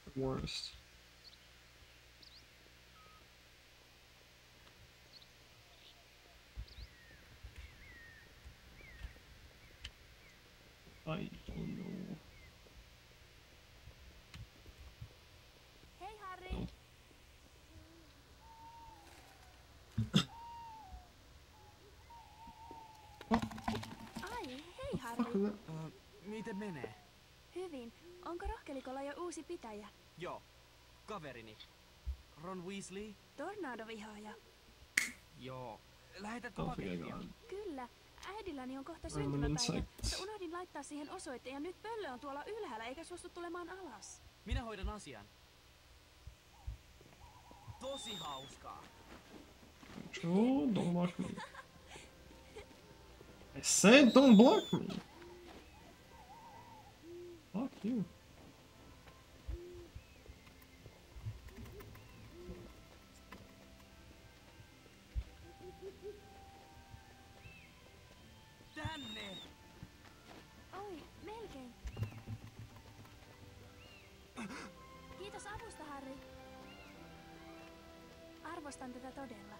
the worst. se menee? Hyvin. Onko rohkelikolla jo uusi pitäjä? Joo. Kaverini. Ron Weasley? Tornadovihaaja. Joo. Lähetätkö Oh, pakettia? Kyllä. Äidilläni on kohta Random syntymäpäivä, insects. mutta unohdin laittaa siihen osoitteen ja nyt pöllö on tuolla ylhäällä eikä suostu tulemaan alas. Minä hoidan asian. Tosi hauskaa. Joe, don't block me. I said don't block me. Fuck you. Tänne! Oi, melkein. Kiitos avusta, Harry. Arvostan tätä todella.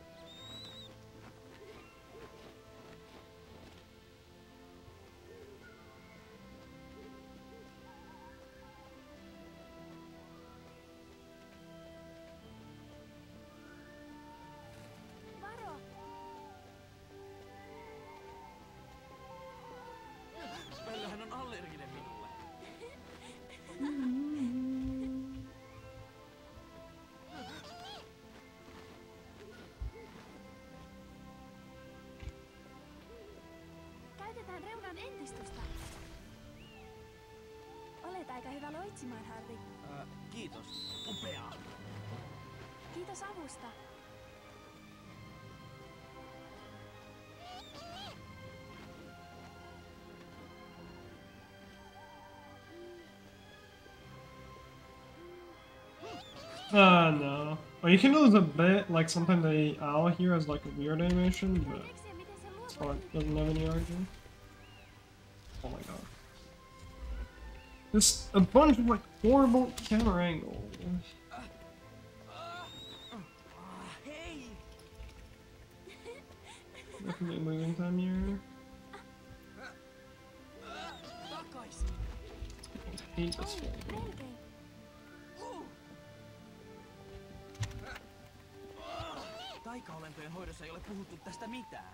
Varo! Pöllöhän on allerginen minulle. Käytetään reunan entistusta. Olet aika hyvä loitsimaan, Harry. Kiitos. Upeaa. Kiitos avusta. No. Well, you can lose a bit, like sometimes the owl here has like a weird animation, but it's fine. Doesn't have any RG. Oh my god. Just a bunch of like horrible camera angles. Hei! Definitely losing time here. Takaisin. I hate this one. Melkein. Taikaolentojen hoidossa ei ole puhuttu tästä mitään.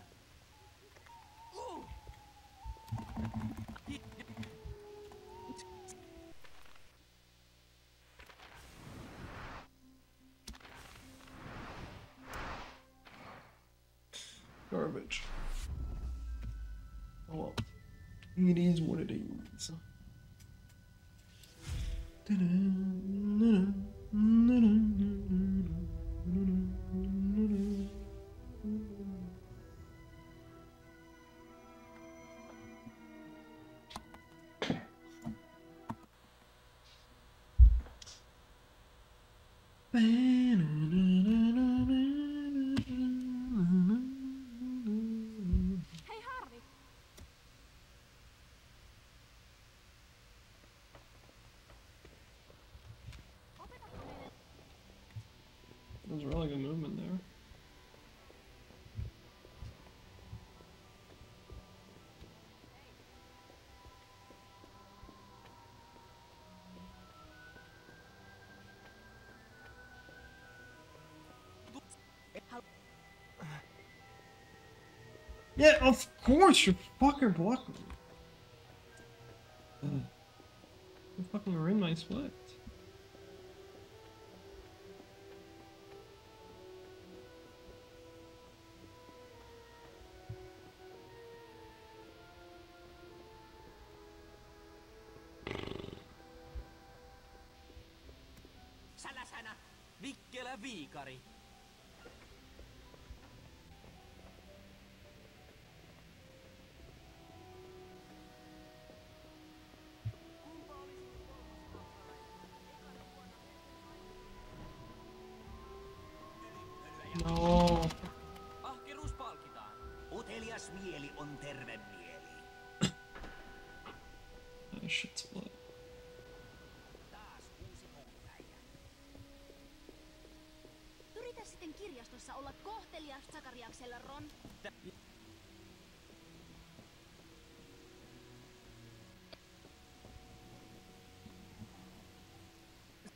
Garbage. Oh well. It is what it is. Hei Harry! There's really good movement there. Yeah, of course you fucking blocked me. You fucking ruined my split. Sana. Vikkelä viikari. No. Ahkeruus palkitaan. Utelias mieli on terve mieli. I should split. Taas uusi koulupäivä. Yritä sitten kirjastossa olla kohtelias Sakariakselle, Ron.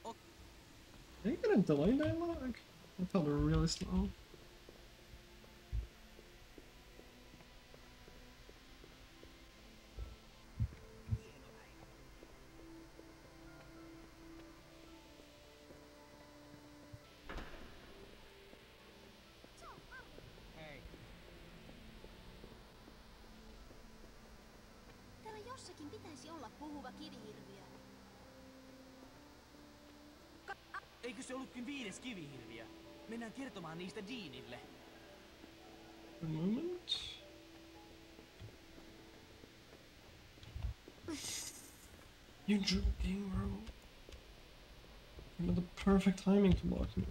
Are you gonna delay dialogue? I thought they were really slow. puhuva kivihirviö. Eikö se ollutkin 5. kivihirviö? Mennään kertomaan niistä Jeanille. A moment. You joking, bro? You had the perfect timing to block me.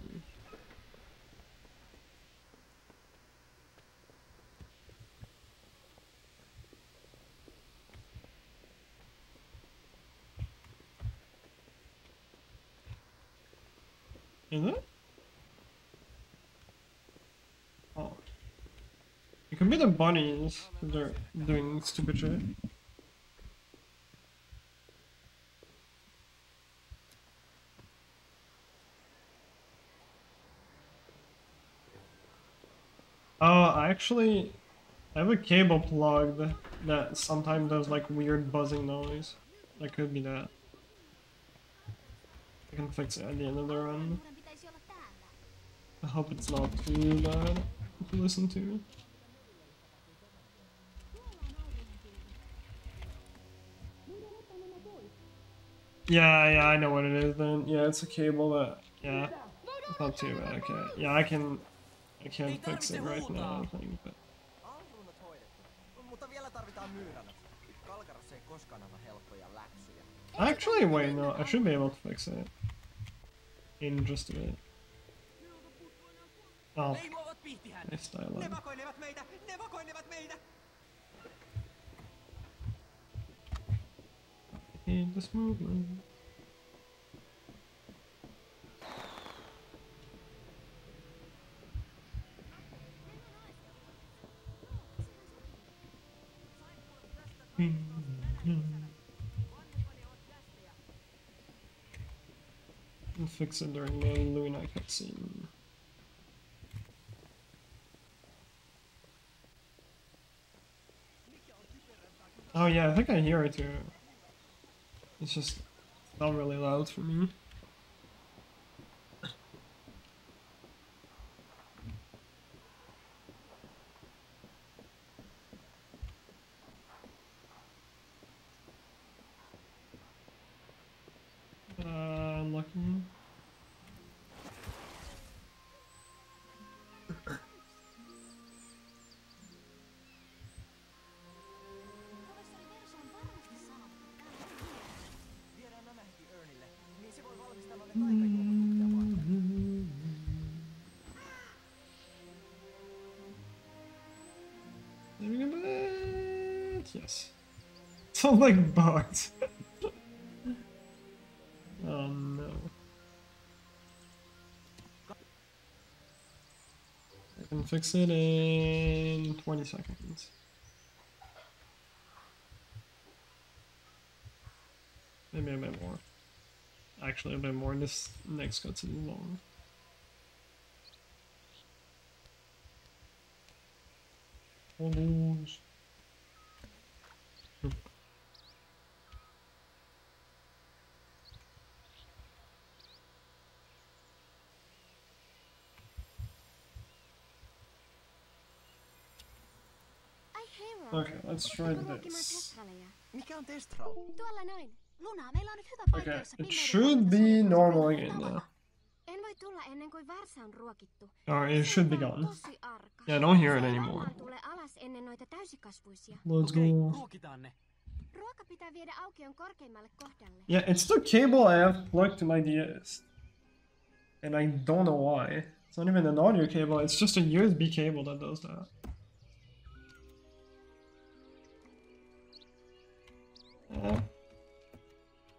Is it? Oh. It could be the bunnies if they're doing stupid shit. Actually, I have a cable plugged that sometimes does like weird buzzing noise. That could be that. I can fix it at the end of the run. I hope it's not too bad to listen to. Yeah, I know what it is then. Yeah, it's a cable that, yeah, it's not too bad. Okay, yeah, I can't fix it right now, I think, but... Actually, wait, no, I should be able to fix it. In just a bit. Oh. Nice dialogue. I hate this movement. And fix it during the Luna cutscene. Oh yeah, I think I hear it too. It's just not really loud for me. Unlucky. Yes. It's all like bugs. Oh no. I can fix it in 20 seconds. Maybe a bit more. Actually, a bit more. This next cutscene is long. Almost. Okay, let's try this. Mikä on Testral? Tuolla noin. Luna, meillä on nyt hyvä Okay, paikka, it should be normal again now. En voi tulla ennen kuin Varsa on ruokittu. Oh, it should be gone. Yeah, I don't hear it anymore. Tule alas ennen noita täysikasvuisia. Let's go. Ruokitaan ne. Ruoka pitää viedä aukion korkeimmalle kohdalle. Yeah, it's the cable I have plugged to my DS. And I don't know why. It's not even an audio cable, it's just a USB cable that does that.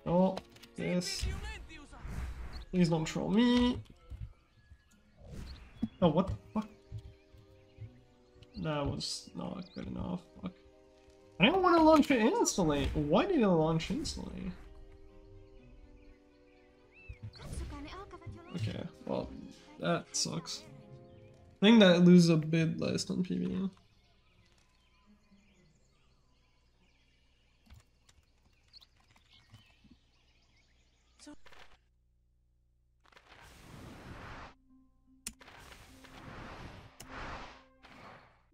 Oh, this. Please don't troll me. Oh, what the fuck? That was not good enough. Fuck. I didn't want to launch it instantly. Why did it launch instantly? Okay, well, that sucks. I think that loses a bit less than PvE.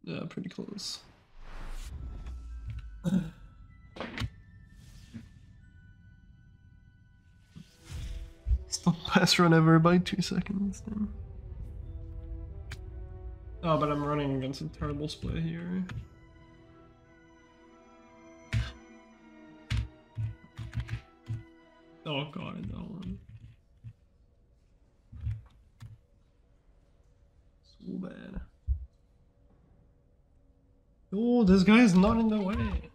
Yeah, pretty close. fast run ever by 2 seconds. Then. Oh, but I'm running against a terrible split here. Oh god, that one. So bad. Oh, this guy is not in the way.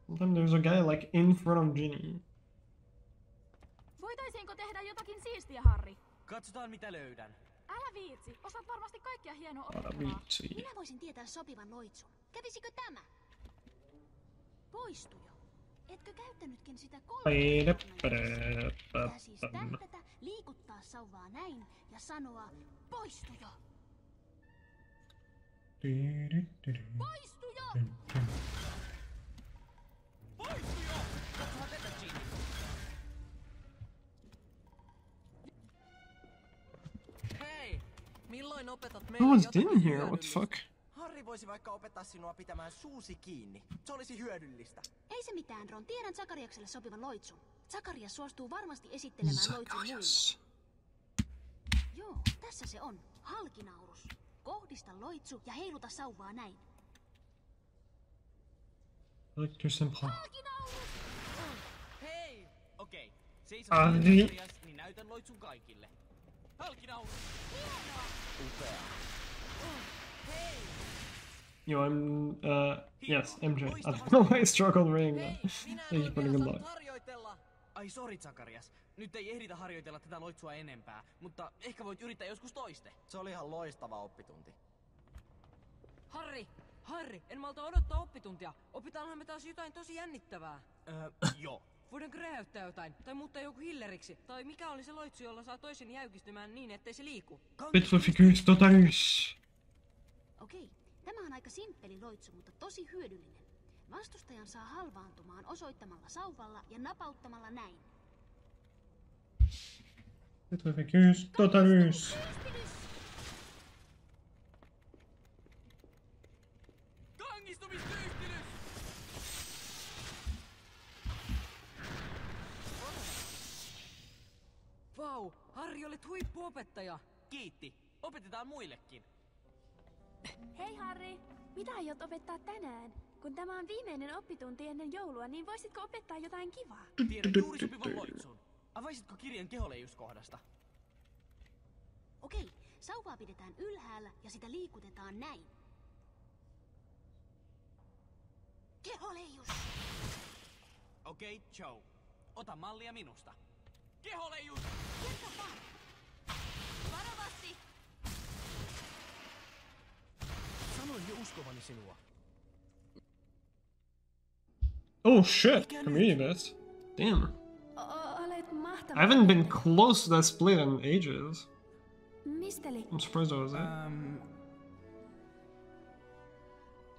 Sometimes there's a guy like in front of Ginny. Voitaisiinko tehdä jotakin siistiä, Harri? Katsotaan mitä löydän. Älä viitsi, osaat varmasti kaikkia hienoa Älä opettavaa. viitsi. Minä voisin tietää sopivan loitsun. Kävisikö tämä? Poistu jo. Etkö käyttänytkin sitä 3 Pitää siis tähtätä, liikuttaa sauvaa näin ja sanoa poistu jo. Poistu jo! Poistu jo! Katsotaan tätä, Ginny. Hei! Milloin opetat No meille one's jotakin in here, what the hyödyllistä? fuck? Harri voisi vaikka opettaa sinua pitämään suusi kiinni. Se olisi hyödyllistä. Ei se mitään, Ron. Tiedän Zakariakselle sopivan loitsun. Zakarias suostuu varmasti esittelemään loitsun muille. Joo, tässä se on. Halkinaurus. Kohdista loitsu ja heiluta sauvaa näin. Like too simple. Hei! Okei. Seiso Harri. Zakarias, niin näytän loitsun kaikille. Halkinaurus! Hienoa! Upea. Hei! Yo, I'm, yes, MJ. I don't know why I struggled reading that. Thank you for the good luck. Harjoitella! Ai sori, Zakarias. Nyt ei ehditä harjoitella tätä loitsua enempää, mutta ehkä voit yrittää joskus toiste. Se oli ihan loistava oppitunti. Harri, en malta odottaa oppituntia. Opitaanhan me taas jotain tosi jännittävää. Joo. Voidaanko räjäyttää jotain? Tai muuttaa joku hilleriksi? Tai mikä oli se loitsu, jolla saa toisen jäykistymään niin, ettei se liiku? Petrificus totalus. Okei, tämä on aika simppeli loitsu, mutta tosi hyödyllinen. Vastustajan saa halvaantumaan osoittamalla sauvalla ja napauttamalla näin. Petrificus totalus. Kangistumistyyhtilys! Vau, Harri, olet huippuopettaja. Kiitti. Opetetaan muillekin. Hei Harri, mitä aiot opettaa tänään? Kun tämä on viimeinen oppitunti ennen joulua, niin voisitko opettaa jotain kivaa? Tiedän juuri sopivan loitsun. Avaisitko kirjan keholeijuskohdasta? Okei, sauvaa pidetään ylhäällä ja sitä liikutetaan näin. Keholeijus! Okei, Joe. Ota mallia minusta. Keholeijus! Kerta vaan! Varovasti! Sanoin jo uskovani sinua. Oh shit, community best. Damn. Olet mahtava. I haven't been close to that split in ages. Misteli? I'm surprised I was it.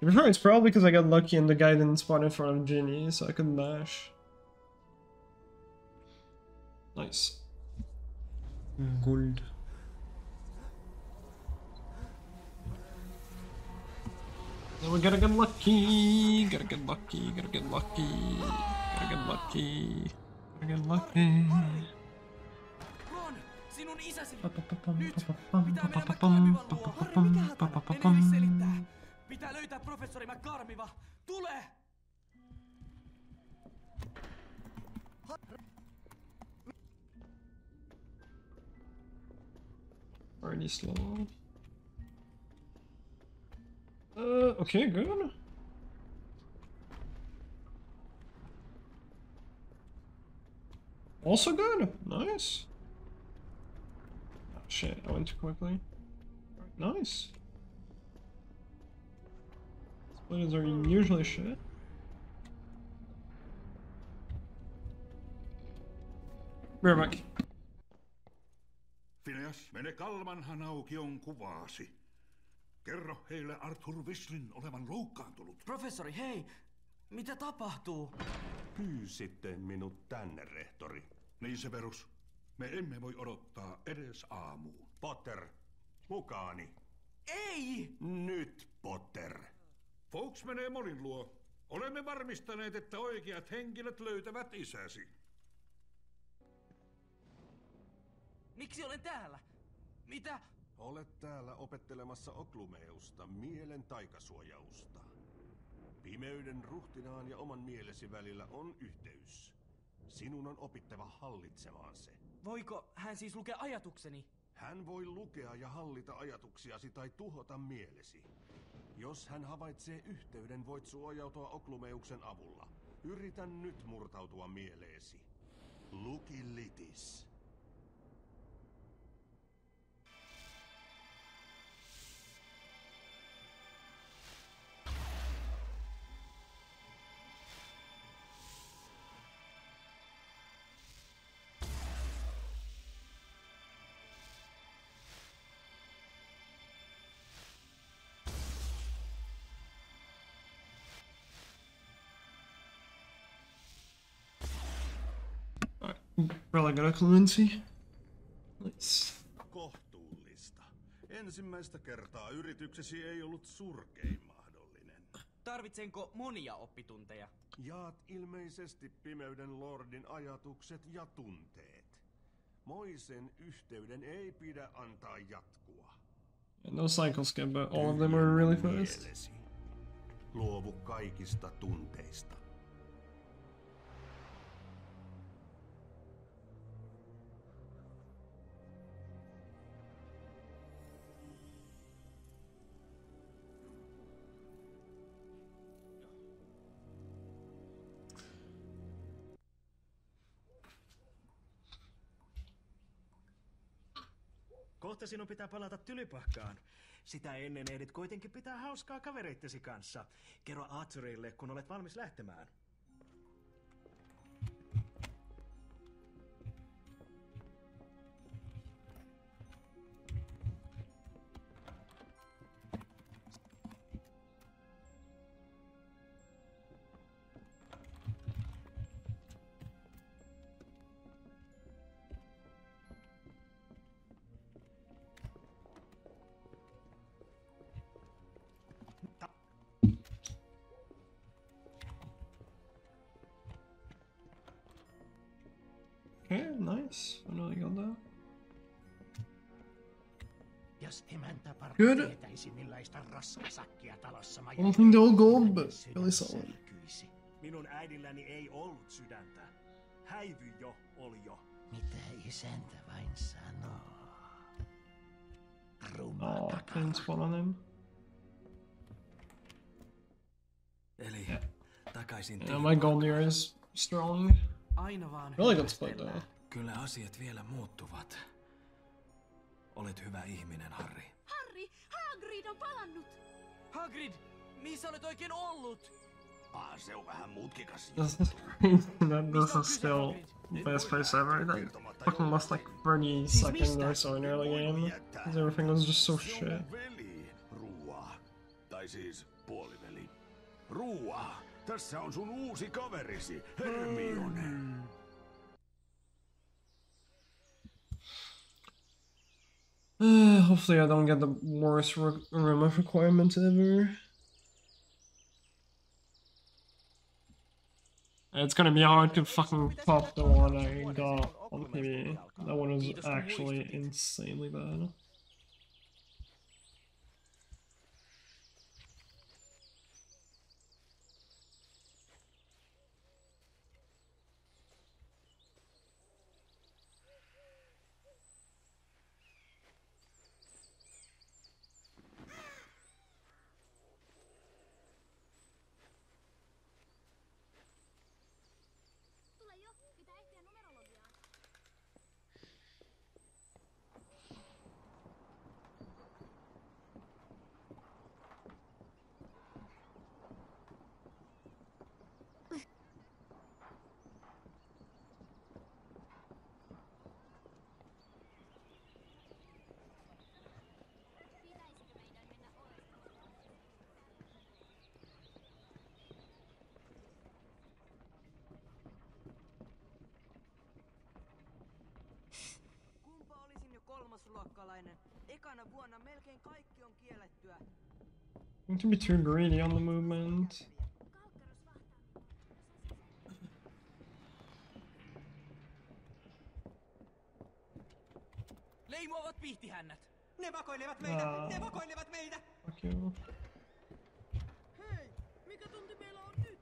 To be fair, it's probably because I got lucky and the guy didn't spawn in front of Ginny, so I could mash. Nice. Gold. Then we gotta get lucky, gotta get lucky, gotta get lucky, gotta get lucky, gotta get lucky. Ron, sinun isäsi! Nyt! Pitää mennä McCarmivan luo! Harri, mikä hätä? En ehdi selittää! Pitää löytää professori McCarmiva! Tule! Already slow. Okay, good. Also good. Nice. Oh shit, I went too quickly. Nice. Splitters are usually shit. Be right back. Phineas, mene Kalmanhan aukion kuvaasi. Kerro heille Arthur Weaslin olevan loukkaantunut. Professori, hei! Mitä tapahtuu? Pyysitte minut tänne, rehtori. Niin, Severus. Me emme voi odottaa edes aamuun. Potter, mukaani. Ei! Nyt, Potter. Fawkes menee Mollin luo. Olemme varmistaneet, että oikeat henkilöt löytävät isäsi. Miksi olen täällä? Mitä? Olet täällä opettelemassa Oklumeusta, mielen taikasuojausta. Pimeyden ruhtinaan ja oman mielesi välillä on yhteys. Sinun on opittava hallitsemaan se. Voiko hän siis lukea ajatukseni? Hän voi lukea ja hallita ajatuksiasi tai tuhota mielesi. Jos hän havaitsee yhteyden, voit suojautua Oklumeuksen avulla. Yritä nyt murtautua mieleesi. Lukilitis. Really good at Clemency. Nice. Kohtuullista. Ensimmäistä kertaa yrityksesi ei ollut surkein mahdollinen. Tarvitsenko monia oppitunteja? Jaat ilmeisesti Pimeyden Lordin ajatukset ja tunteet. Moisen yhteyden ei pidä antaa jatkua. Yeah, no cycle skip, but all of them were really fast. Mielesi. Luovu kaikista tunteista. Kohta sinun pitää palata Tylypahkaan. Sitä ennen ehdit kuitenkin pitää hauskaa kavereittesi kanssa. Kerro Arthurille, kun olet valmis lähtemään. Okay, nice. Finally got that. Jos emäntä Good. tietäisi millaista roskasakkia talossa I don't think they'll gold, but really solid. Minun äidilläni ei ollut sydäntä. Häivy jo, oli jo. Mitä isäntä vain sanoo? Oh, clean spot on him. Eli takaisin. Yeah, my Golnir is strong. Aina vaan Really good spot though. Kyllä asiat vielä muuttuvat. Olet hyvä ihminen, Harry. Harry, Hagrid on palannut! Hagrid, missä olet oikein ollut? Se on vähän mutkikas. This is still best place ever. That fucking lost like 30 seconds or so in early game. Because everything was just so shit. Veli, Rua. Tai siis puoliveli. Rua, tässä on sun uusi kaverisi, Hermione. Hopefully I don't get the worst room of requirements ever. It's gonna be hard to fucking top the one I got on PB. That one was actually insanely bad. Kolmasluokkalainen. Ekana vuonna melkein kaikki on kiellettyä. Don't be too greedy on the movement. Leimuavat pihtihännät. Ne vakoilevat meitä! Ne vakoilevat meitä! Fuck you. Hei, mikä tunti meillä on nyt?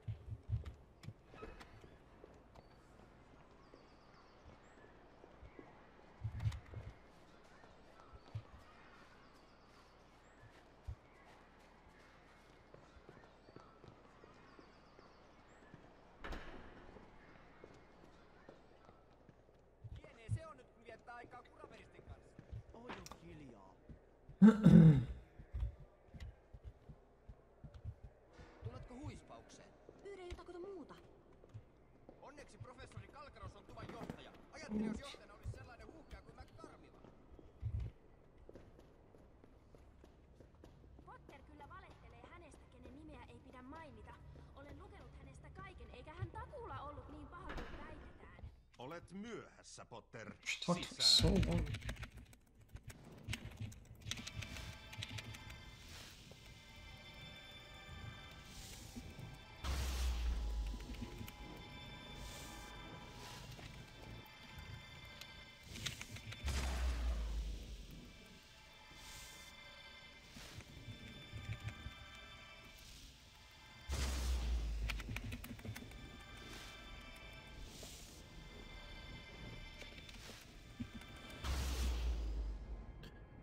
Lienee se on nyt, kun viettää aikaa kuraveristin kanssa. Ojo hiljaa. Tuletko huispaukseen? Pyydän jotakuta muuta. Onneksi professori Kalkaros on tuvan johtaja. Ajattelin, jos johtajana olisi sellainen huuhkea kuin McCarmiva. Potter kyllä valehtelee hänestä, kenen nimeä ei pidä mainita. Olen lukenut hänestä kaiken, eikä hän takuulla ollut niin paha kuin väitetään. Olet myöhässä, Potter. Talked so long.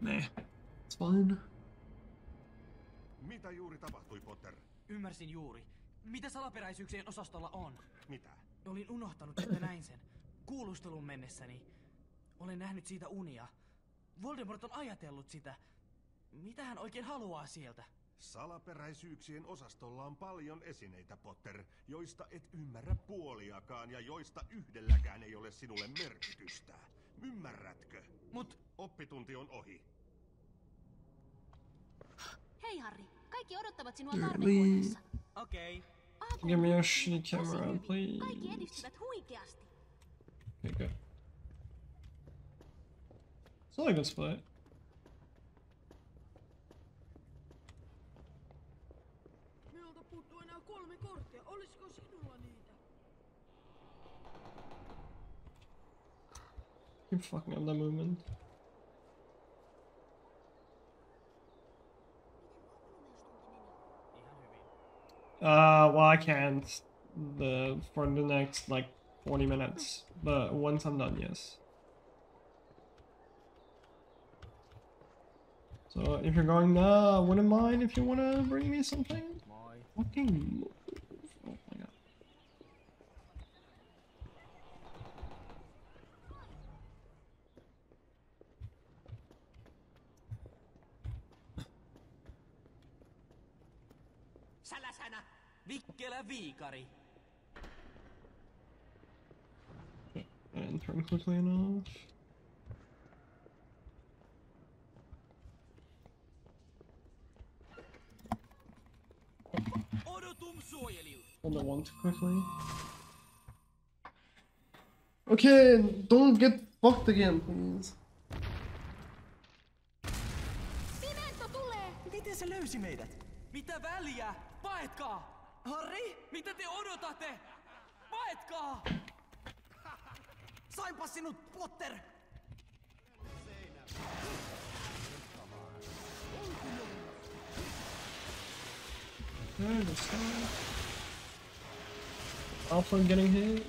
Meh. It's fine. Mitä juuri tapahtui, Potter? Ymmärsin juuri. Mitä salaperäisyyksien osastolla on? Mitä? Olin unohtanut, että näin sen. Kuulustelun mennessäni. Olen nähnyt siitä unia. Voldemort on ajatellut sitä. Mitä hän oikein haluaa sieltä? Salaperäisyyksien osastolla on paljon esineitä, Potter, joista et ymmärrä puoliakaan ja joista yhdelläkään ei ole sinulle merkitystä. Ymmärrätkö? Mut oppitunti on ohi. Hei Harry, kaikki odottavat sinua tarvihuoneessa. Okei. Give me a shitty camera, please. Kaikki edistyvät huikeasti. Okay, good. It's not a good split. Minulta puuttuu enää 3 korttia. Olisiko sinulla niitä? Keep fucking up that movement. Well, I can't for the next like 40 minutes, but once I'm done, yes. So if you're going now, I wouldn't mind if you wanna bring me something. Fucking move. Oh my god. Salasana! Vikkelä viikari! And turn quickly enough. Odotum suojelius! Hold on one too quickly. Okay, don't get fucked again, please. Pimento tulee! Miten se löysi meidät? Mitä väliä? Paetkaa! Harry? Mitä te odotatte? Paetkaa! Sainpa sinut, Potter! There, good stuff. Alpha getting hit.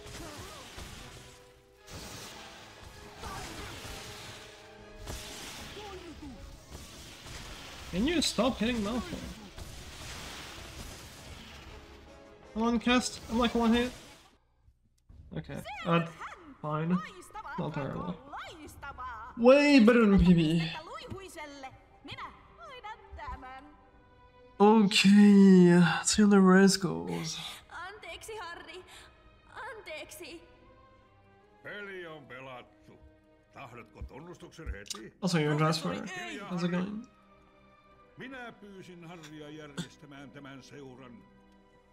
Can you stop hitting Malfoy? One cast. I'm like one hit. Okay, fine. Not terrible. Way better than PB. Okay, let's see how the res goes. Anteeksi, Harry. Anteeksi. Peli on pelattu. Tahdotko tunnustuksen heti? Also, your transfer. How's it going? Minä pyysin Harrya järjestämään tämän seuran.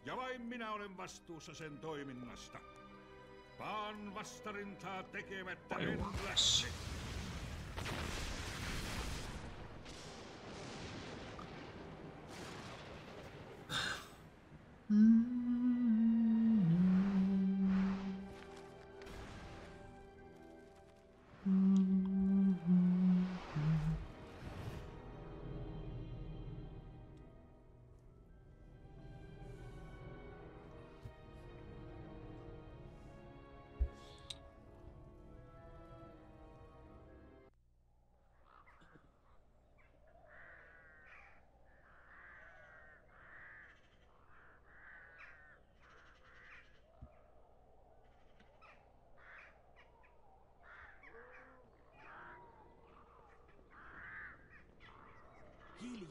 Ja vain minä olen vastuussa sen toiminnasta. Vaan vastarintaa tekemättä en lähde.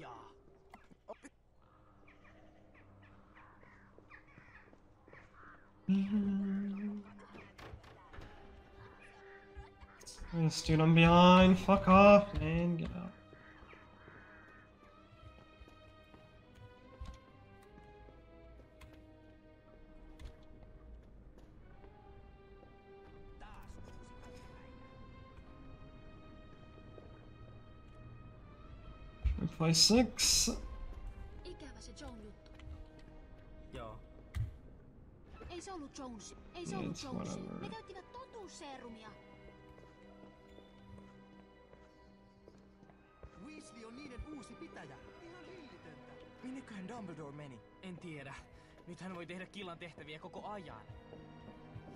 ajaa. Student behind, fuck off, man, get out. Play 6. Ikävä se Joan juttu. Joo. Ei se ollut Jones. Ei se ollut Jones. Ne käyttivät totuusseerumia. Weasley on niiden uusi pitäjä. Ihan hillitöntä. Minneköhän Dumbledore meni? En tiedä. Nyt hän voi tehdä killan tehtäviä koko ajan.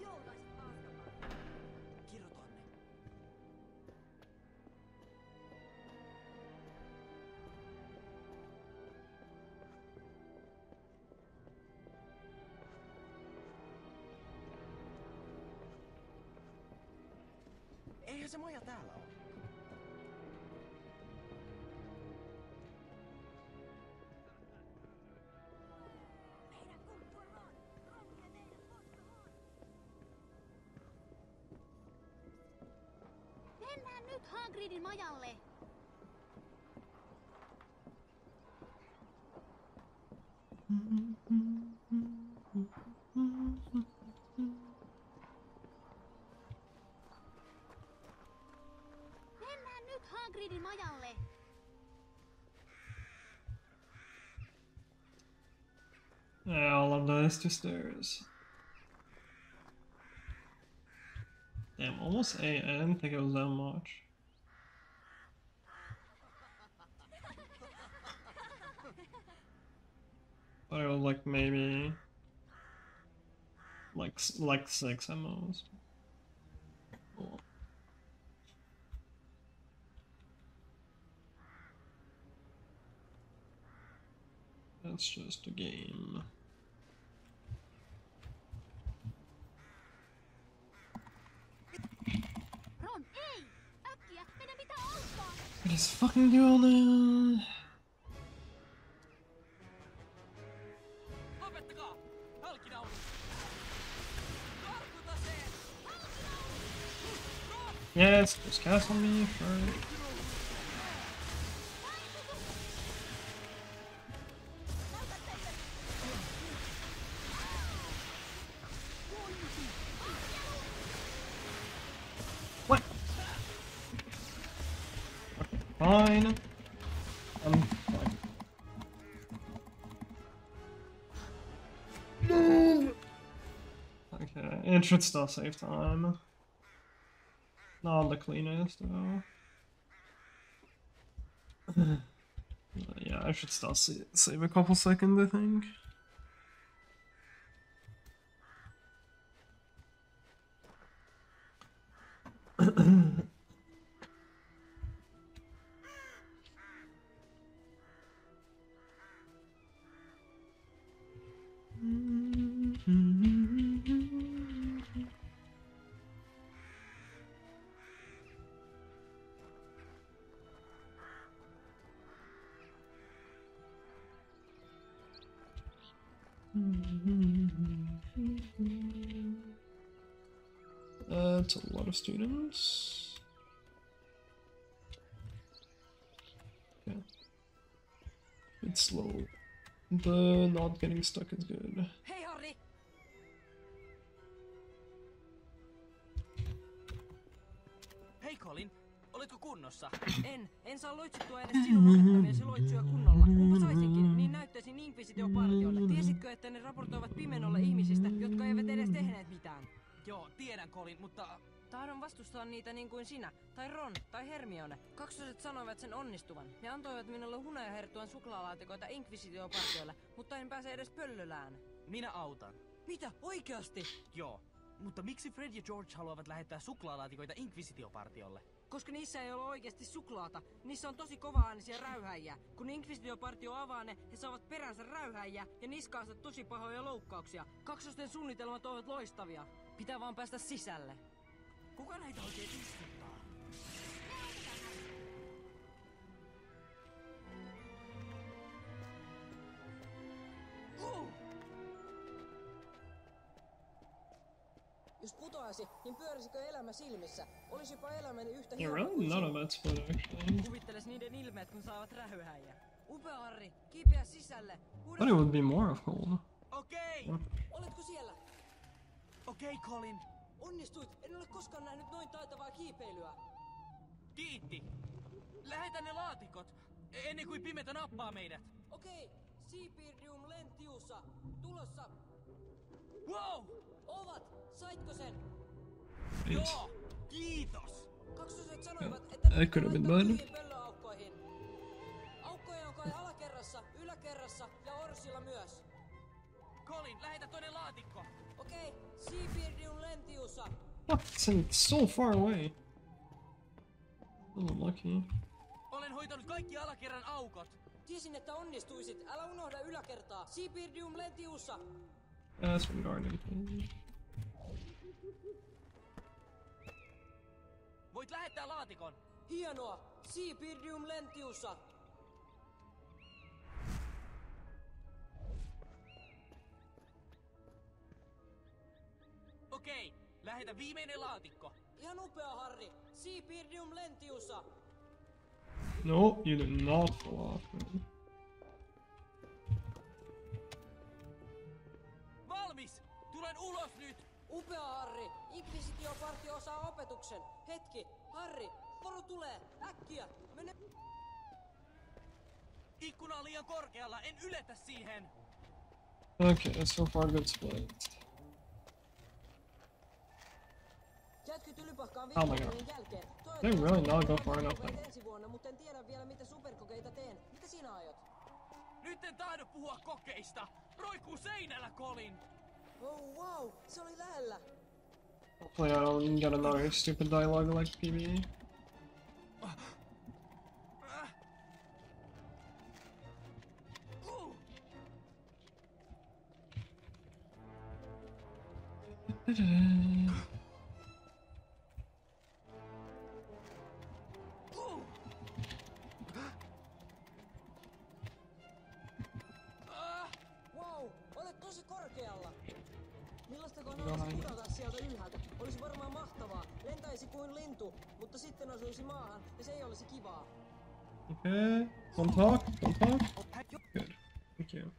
Joulaiset Azkaban. Kirjoitan ne. Eihän se maja täällä ole. Mennään nyt Hagridin majalle. Mennään nyt Hagridin majalle. Yeah, all of those two stairs. Damn, almost 8. I didn't think it was that much. But it was like maybe like 6 at most. Cool. That's just a game. Ron, ei! Äkkiä, meidän pitää auttaa! Just fucking do all that. Lopettakaa! Halkinaulu! Tartuta se! Yes, just cast on me, sure. What? Okay, fine. I'm fine. No! Okay, it should still save time. Not the cleanest though. Yeah, I should still save a couple seconds, I think. That's a lot of students. Okay. It's slow. The not getting stuck is good. Hei Harry! Hei Colin, oletko kunnossa? En saa loitsuttua edes sinun opettamiesi loitsuja kunnolla. Kunpa saisinkin, niin näyttäisin Inquisitio-partiolle. Tiesitkö, että ne raportoivat pimenolle ihmisistä, jotka eivät edes tehneet mitään? Joo, tiedän Colin, mutta... Tahdon vastustaa niitä niin kuin sinä, tai Ron, tai Hermione. Kaksoset sanoivat sen onnistuvan. Ne antoivat minulle hunajaherttuan suklaalaatikoita Inquisitio-partiolle, mutta en pääse edes pöllölään. Minä autan. Mitä? Oikeasti? Joo. Mutta miksi Fred ja George haluavat lähettää suklaalaatikoita Inquisitio-partiolle? Koska niissä ei ole oikeasti suklaata. Niissä on tosi kova-äänisiä räyhäjiä. Kun Inquisitio-partio avaa ne, he saavat peränsä räyhäjiä ja niskaansa tosi pahoja loukkauksia. Kaksosten suunnitelmat ovat loistavia. Pitää vaan päästä sisälle. Kuka näitä oikein istuttaa? Jos putoaisi, niin pyörisikö elämä silmissä? Olisipa elämäni yhtä Yeah, really not a bad split actually. Kuvitteles niiden ilmeet, kun saavat rähyhäjä. Upea, Harri! Kiipeä sisälle! I thought it would be more of cool. Okei! Oletko siellä? Okei, Colin. Onnistuit! En ole koskaan nähnyt noin taitavaa kiipeilyä. Kiitti. Lähetä ne laatikot, ennen kuin pimetä nappaa meidät. Okei, Seabirdium Lentiusa. Tulossa. Wow! Ovat! Saitko sen? Joo! Kiitos! Kaksoset sanoivat, että That could have been bad. pöllöaukkoihin. Aukkoja on kai alakerrassa, yläkerrassa ja orsilla myös. Colin, lähetä toinen laatikko. Okei, Seabirdium Lentiusa. Fuck, it's so far away. Oh, lucky. Olen hoitanut kaikki alakerran aukot. Tiesin, että onnistuisit. Älä unohda yläkertaa. Seabirdium Lentiusa. That's regarding. Voit lähettää laatikon. Hienoa. Seabirdium Lentiusa. Okei, lähetä viimeinen laatikko. Ihan upea, Harri. Seabirdium Lentiusa. No, you did not fall off, man. Valmis! Tulen ulos nyt! Upea, Harri. Inquisitiopartio osaa opetuksen. Hetki. Harri, varo tulee. Äkkiä. Mene... Ikkuna on liian korkealla, en yletä siihen. Okay, so far good split. Jätky tylypahkaan Oh my viikkojen god. jälkeen. They really not go far enough then. Ensi vuonna, mutta en tiedä vielä mitä superkokeita teen. Mitä sinä aiot? Nyt en tahdo puhua kokeista. Roikkuu seinällä, Colin. Oh wow, se oli lähellä. Hopefully I don't get another stupid dialogue like PvE. Wow, olet tosi korkealla. Millaista kun olisi pudota sieltä ylhäältä? Olisi varmaan mahtavaa. Lentäisi kuin lintu, mutta sitten osuisi maahan ja se ei olisi kivaa. Okay, one talk. Good, thank you.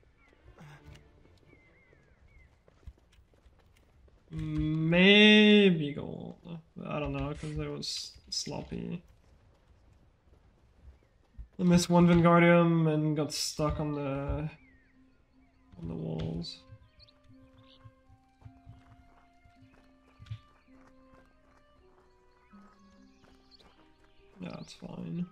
Maybe gold. I don't know, because it was sloppy. I missed one Wingardium and got stuck on the walls. Yeah, it's fine.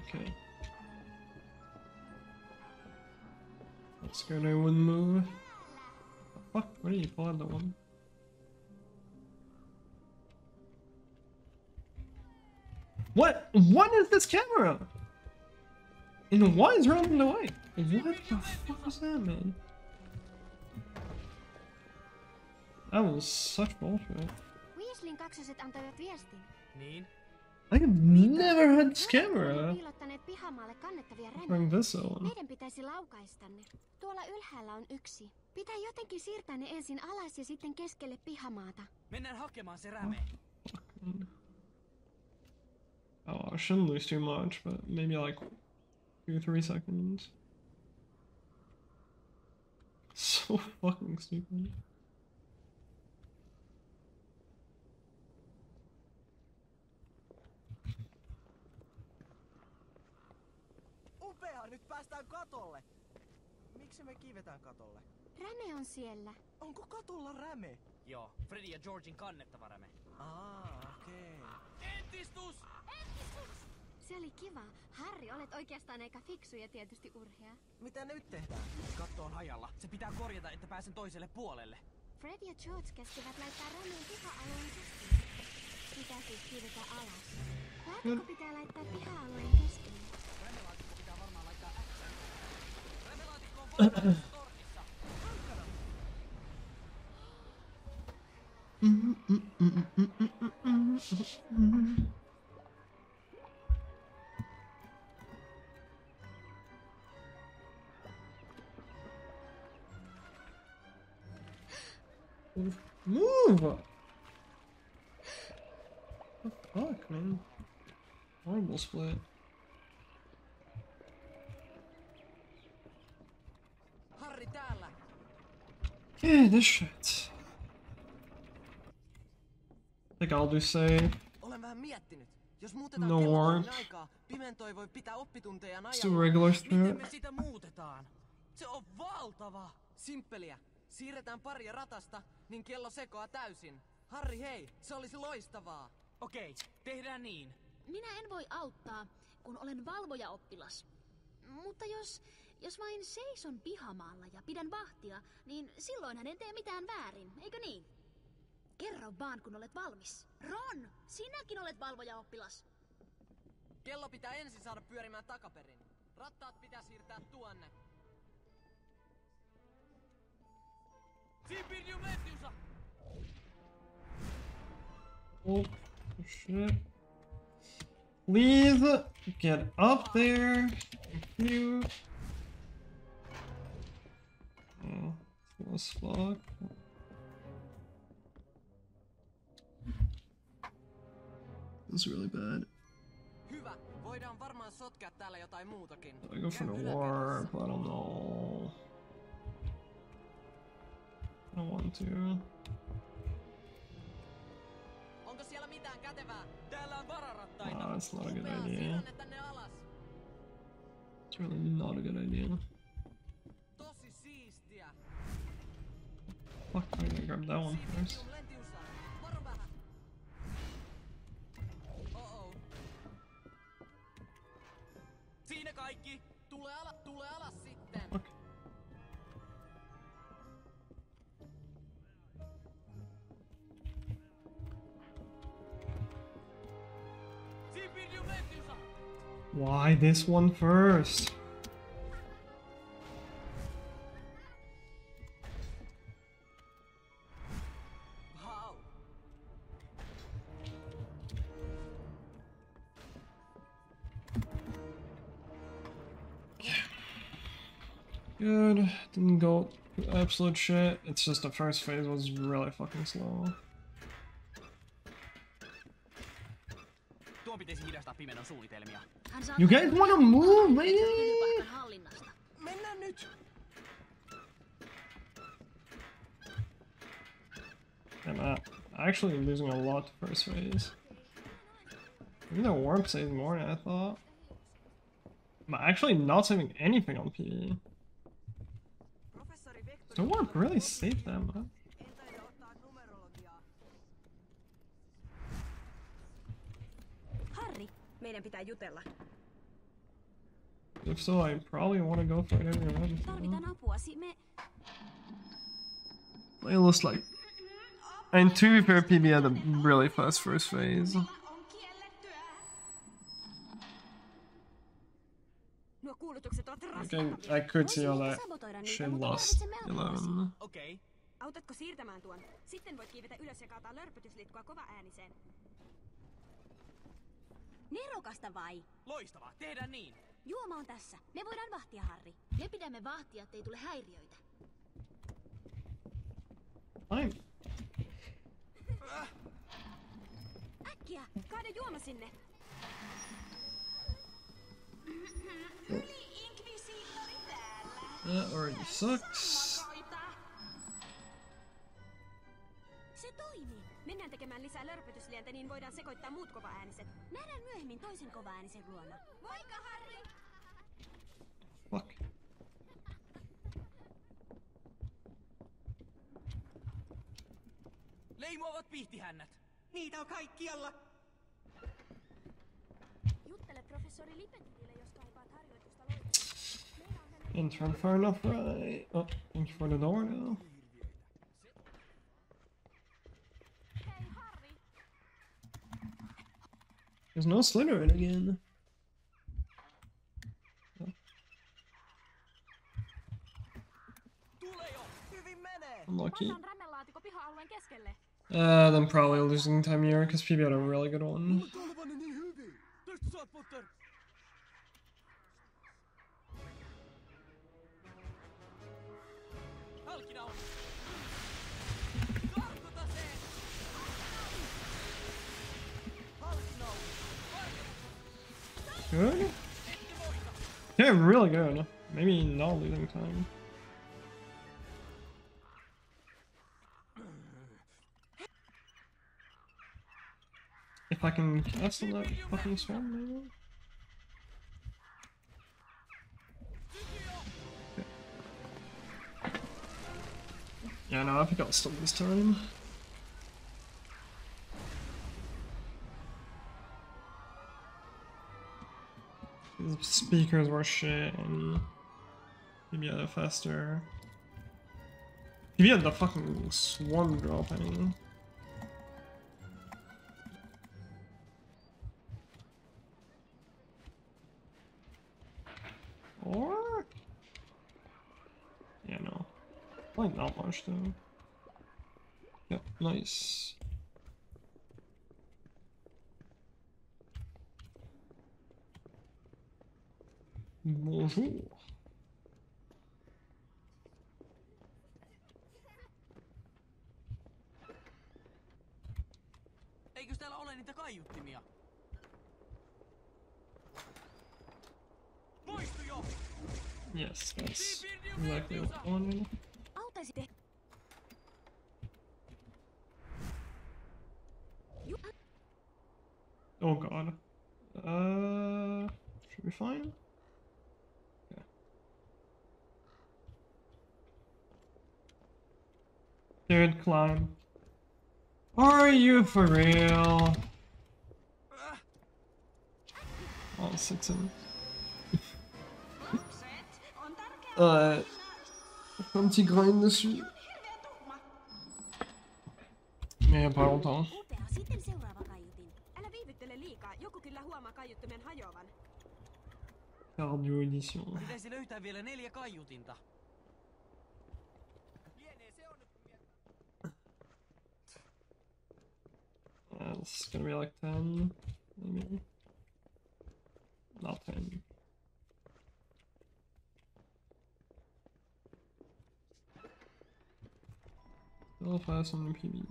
Okay. That's good, I wouldn't move. Fuck, where do you pull out the one? What? What is this camera? And why is running away? What the fuck was that, man? That was such bullshit. Weasleyn kaksoset antoivat viestin. Niin? I have never had this camera. Piilottaneet pihamaalle kannettavia Bring this rämejä. on. Meidän pitäisi laukaista ne. Tuolla ylhäällä on yksi. Pitää jotenkin siirtää ne ensin alas ja sitten keskelle pihamaata. Mennään hakemaan se räme. Oh, I shouldn't lose too much, but maybe like 2-3 seconds. So fucking stupid. Upea, nyt päästään katolle. Miksi me kiivetään katolle? Räme on siellä. Onko katolla räme? Joo, Freddy ja Georgin kannettava räme. Okei. Entistus! Se oli kiva. Harri, olet oikeastaan aika fiksu ja tietysti urhea. Mitä nyt tehdään? Katto on hajalla. Se pitää korjata, että pääsen toiselle puolelle. Fred ja George käskivät laittaa rämeen piha-alueen keskelle. Pitää siis kiivetä alas. Laatikko pitää laittaa piha-alueen keskelle. Rämelaatikko pitää varmaan laittaa X. Move! What the fuck, man? Horrible split. Harri täällä. Yeah, this shit. I think I'll just say Olen vähän miettinyt. Jos muutetaan no warp. aikaa, Pimentoi voi pitää oppitunteja Let's do regular Miten through me sitä muutetaan? Se on valtava! Simppeliä. Siirretään paria ratasta, niin kello sekoaa täysin. Harri, hei, se olisi loistavaa. Okei, tehdään niin. Minä en voi auttaa, kun olen valvojaoppilas. Mutta jos vain seison pihamaalla ja pidän vahtia, niin silloinhan en tee mitään väärin, eikö niin? Kerro vaan, kun olet valmis. Ron, sinäkin olet valvojaoppilas. Kello pitää ensin saada pyörimään takaperin. Rattaat pitää siirtää tuonne. Siipirju Metjusa! oh shit. Please get up there. Thank you. Oh, as fuck. This is really bad. Hyvä, voidaan varmaan sotkea täällä jotain muutakin. I go for the warp, I don't know. I don't want to. Onko siellä mitään kätevää? Täällä on vararattaita. That's not a good Upea, idea. siirrän ne tänne alas. It's really not a good idea. Tosi siistiä. Fuck, I gotta grab that one first. Lentiusa, varo vähän. Oh-oh. Siinä kaikki. Tule alas sitten. Fuck. Siipirju Metjusa! Why this one first? Wow. Good. Didn't go absolute shit. It's just the first phase was really fucking slow. Tuon pitäisi hidastaa Pimenon suunnitelmia. You guys wanna move, lady? Mennään nyt! I'm actually losing a lot the first phase. Maybe the warp saves more than I thought. I'm actually not saving anything on PE. The warp really saved them, huh? Harri, meidän pitää jutella. If so, I probably want to go for it anyway. Tarvitaan apuasi. It looks like. And to be fair, PB had a really fast first phase. Nuo kuulutukset ovat I could see how that shit lost 11. Okei. Autatko siirtämään tuon? Sitten voit kiivetä ylös ja kaataa lörpötyslitkua kova ääniseen. Nerokasta vai? Loistavaa, tehdään niin. Juoma on tässä. Me voidaan vahtia, Harri. Me pidämme vahtia, ettei tule häiriöitä. Fine. Äkkiä! Kaada juoma sinne! That already sucks. Se toimii! Mennään tekemään lisää lörpötyslientä, niin voidaan sekoittaa muut kovaääniset. Nähdään myöhemmin toisen kovaäänisen luona. Moikka, Harri! Fuck. Leimuavat pihtihännät. Niitä on kaikkialla. Juttele professori Lipetille, jos kaipaat harjoitusta loitosta. Intern far enough, right? Oh, thank you for the door now. There's no Slytherin again. Oh. Unlucky. Otan rämmelaatikko piha-alueen keskelle. Then probably losing time here because PB had a really good one. Good. Yeah, really good. Maybe not losing time. If I can cast on that fucking swarm, maybe? Okay. Yeah, no, I think I'll stop this time. These speakers were shit, and maybe had a faster. Maybe had the fucking swarm dropping. Or? Yeah, no. Like not much though. Yep, nice. Bonjour. Eikös täällä ole niitä kaiuttimia? Poistu jo! Yes, that's exactly what I wanted. Autaisitte. Oh god. Should be fine? Yeah. Third climb. Are you for real? Oh, 6 in. Un petit grain dessus. Mais il y a pas longtemps. Sitten seuraava kaiutin. Älä viivyttele liikaa, joku kyllä huomaa kaiuttimen hajoavan. Cardio edition. Pitäisi löytää vielä 4 kaiutinta. It's gonna be like 10, maybe. Not 10. Still fast on the PB.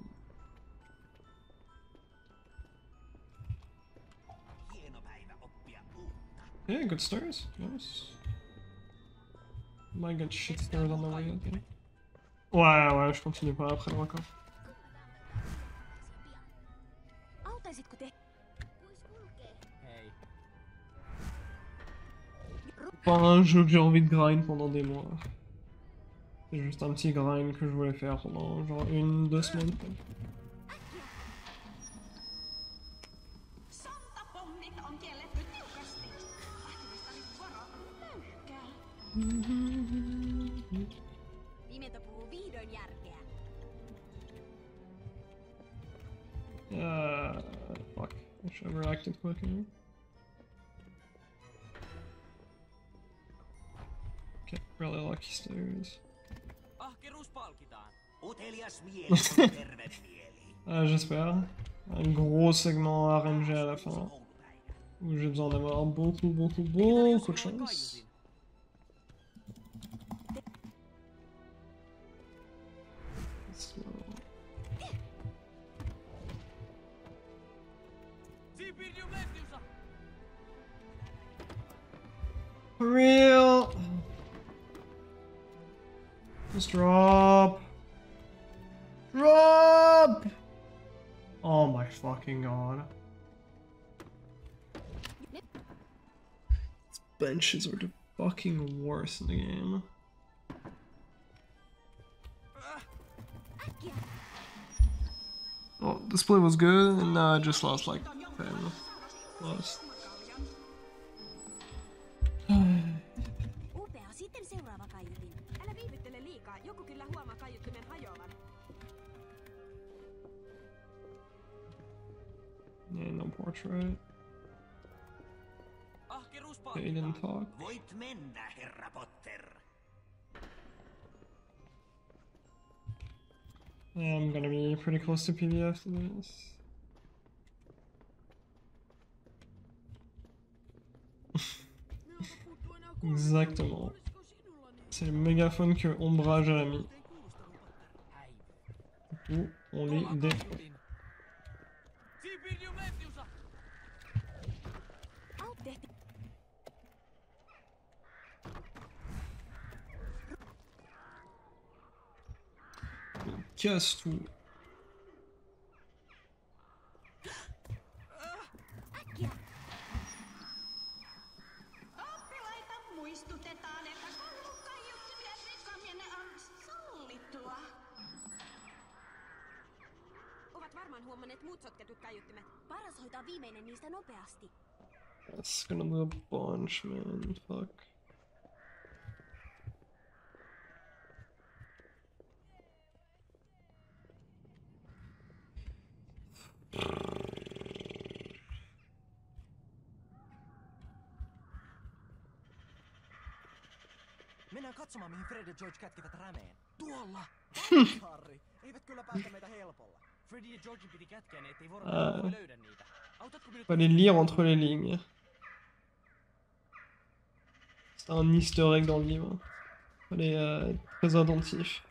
Yeah, good stars. Nice. Might get shit stars on the way, I think. Ouais, je continue pas après le record. Pas un jeu que j'ai envie de grind pendant des mois. C'est juste un petit grind que je voulais faire pendant genre 1-2 semaines. Quoi. Fuck. I should have reacted quicker. Okay, really lucky stairs. J'espère. Un gros segment RNG à la fin. Où j'ai besoin d'avoir beaucoup de chance. For real? Just drop. Drop! Oh my fucking god. These benches are the fucking worst in the game. Oh, display was good, and now I just lost like 10. Lost. Upea, sitten seuraava kaiutin. Älä viivyttele liikaa, joku kyllä huomaa kaiuttimen hajoavan. Yeah, no portrait. They didn't talk. Voit mennä, herra Potter. I'm gonna be pretty close to PV after this. Exactement. C'est le mégaphone que Ombrage a mis. Du coup, on les détruit. Il casse tout. Muistutetaan, että koulukaiuttimien rikkominen on sallittua. Ovat varmaan huomanneet muut sotketut kaiuttimet. Paras hoitaa viimeinen niistä nopeasti. That's gonna be a bunch, man. Fuck. Mennään katsomaan, mihin Fred ja George kätkivät rämeen. Tuolla! Harry, eivät kyllä päästä meitä helpolla. Freddy ja George piti kätkeä ne, ettei voi löydä niitä. Autatko minut? Fallait lire entre les lignes. C'est un easter egg dans le livre. Fallait être très attentif.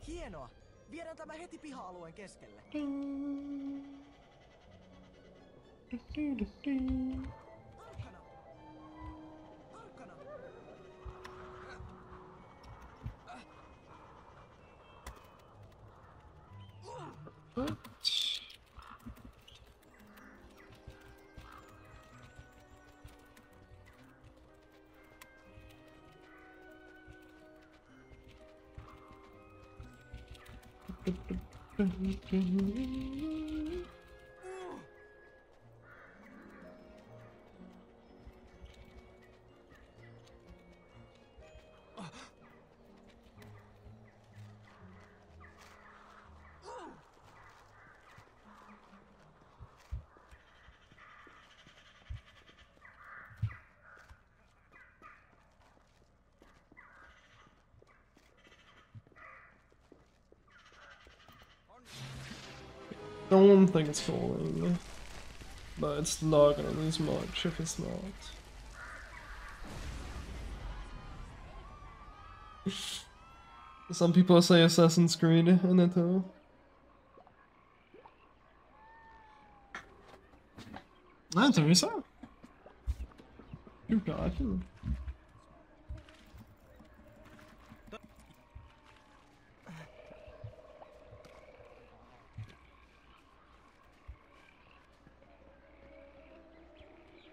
Hienoa! Viedään tämä heti piha-alueen keskelle. Tarkkana! Tarkkana! Don't think it's falling, but it's not gonna lose much if it's not. Some people say Assassin's Creed in it though. Ah, t'as vu ça? Super rapide.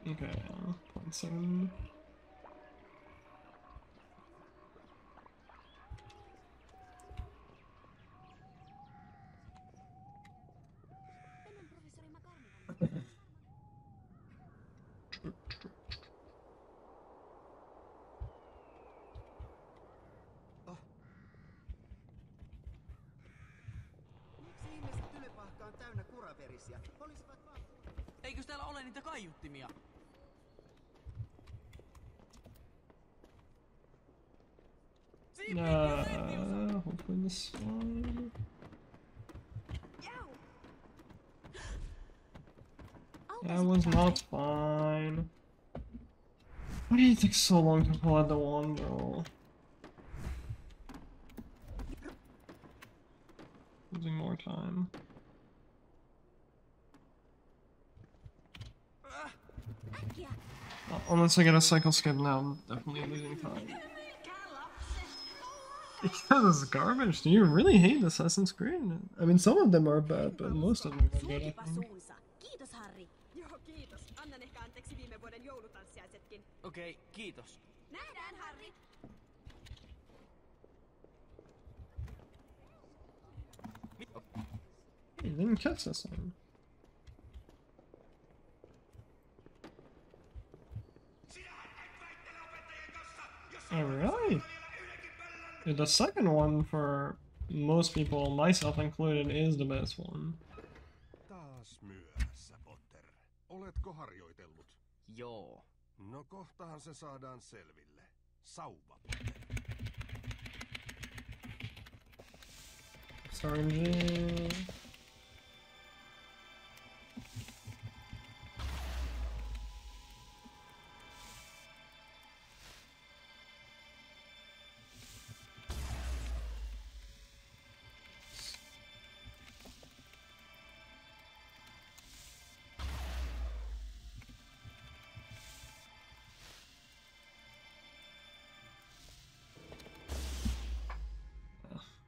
Okay, 0.7. Miksi ihmiset Tylypahka on täynnä kuraverisiä? Olisivat vaan... Eikös täällä ole niitä kaiuttimia? Hopefully this is fine. That was not fine. Why do you take so long to pull out the wand, bro? Losing more time. Unless I get a cycle skip now, I'm definitely losing time. Because it's garbage. Do you really hate Assassin's Creed? I mean, some of them are bad, but most of them are good, I think. Kiitos, Harri. Joo, kiitos. Annan ehkä anteeksi viime vuoden joulutanssiaisetkin. Okei, kiitos. Nähdään, Harri. Hey, you didn't catch this one. Oh, really? Yeah, the second one, for most people, myself included, is the best one. Taas myöhässä, Potter. Oletko harjoitellut? Joo. No kohtahan se saadaan selville. Sauva. Syringe.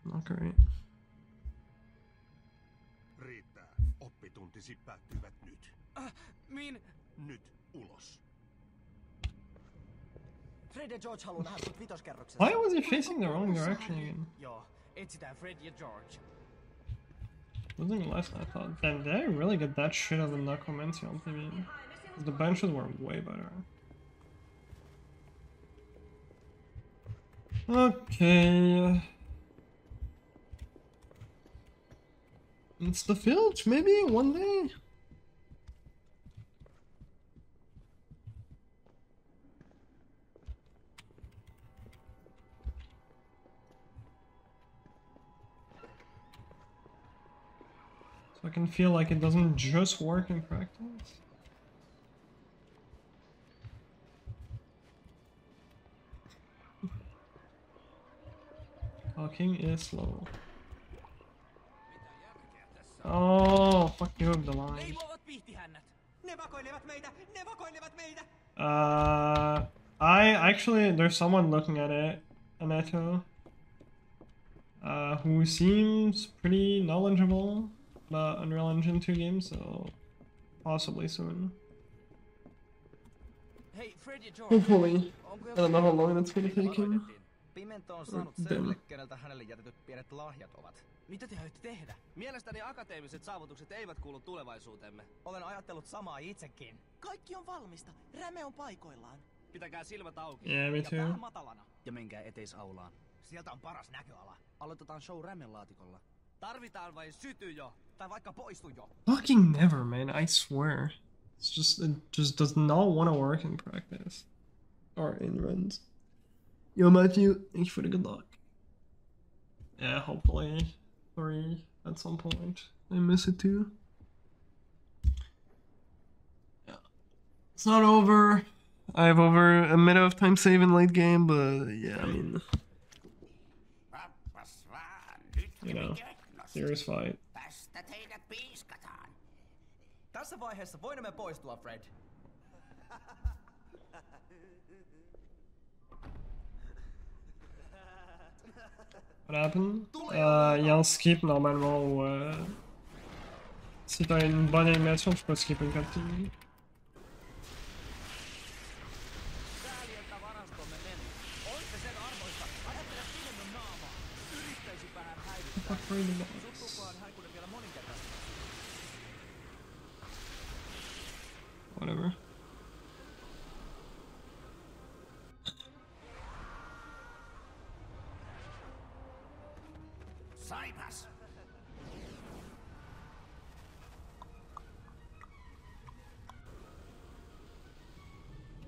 Not great. Riittää. Oppituntisi päättyvät nyt. Nyt ulos. Fred ja George haluaa nähdä sut vitoskerroksessa. Why was he facing the wrong direction again? Joo, etsitään Fred ja George. Losing less than I thought. Damn, did I really get that shit out of Necromancy on TV? The benches were way better. Okay. It's the Filch, maybe one day. So I can feel like it doesn't just work in practice. Talking is slow. Oh, fuck you up the line. There's someone looking at it, Aneto, who seems pretty knowledgeable about Unreal Engine 2 games, so possibly soon. Hey, Fred ja George. Hopefully. I don't know how long that's gonna take him. Pimento on saanut selville, keneltä hänelle jätetyt pienet lahjat ovat. Mitä te aiotte tehdä? Mielestäni akateemiset saavutukset eivät kuulu tulevaisuuteemme. Olen ajatellut samaa itsekin. Kaikki on valmista. Räme on paikoillaan. Pitäkää silmät auki. Yeah, me ja too. vähän matalana. Ja menkää eteisaulaan. Sieltä on paras näköala. Aloitetaan show Rämen laatikolla. Tarvitaan vai syty jo? Tai vaikka poistu jo? Fucking never, man, I swear. It just does not want to work in practice. Or in runs. Yo, Matthew, thank you for the good luck. Yeah, hopefully 3 at some point. I miss it too. Yeah. It's not over. I have over a minute of time save in late game, but yeah, I mean, you know, serious fight. Tässä vaiheessa voimme poistua, Fred. What happened? Jag skip normalement och si t'as une bonne animation, je peux skipper une cutscene. Whatever. Saipas.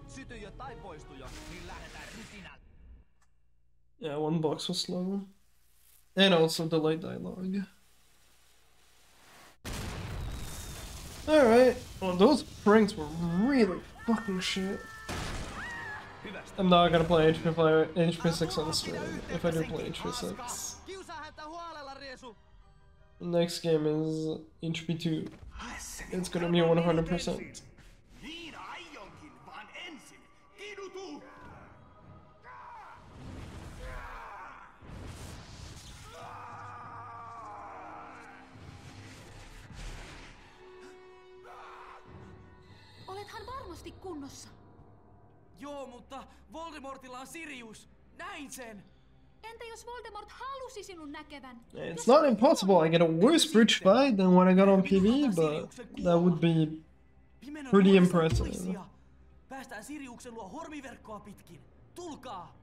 Syty jo tai poistu jo, niin lähdetään rytinälle. Yeah, one box was slow. And also delayed dialogue. Alright, well those pranks were really fucking shit. I'm not gonna play HP6 on stream if I do play HP6. Next game is HP2. It's gonna be 100%. Olethan varmasti kunnossa. Joo, mutta Voldemortilla on Sirius. Näin sen. Entä jos Voldemort halusi sinun näkevän? It's not impossible. I get a worse bridge fight than what I got on PV, but that would be pretty impressive. Päästään Siriuksen luo hormiverkkoa pitkin. Tulkaa!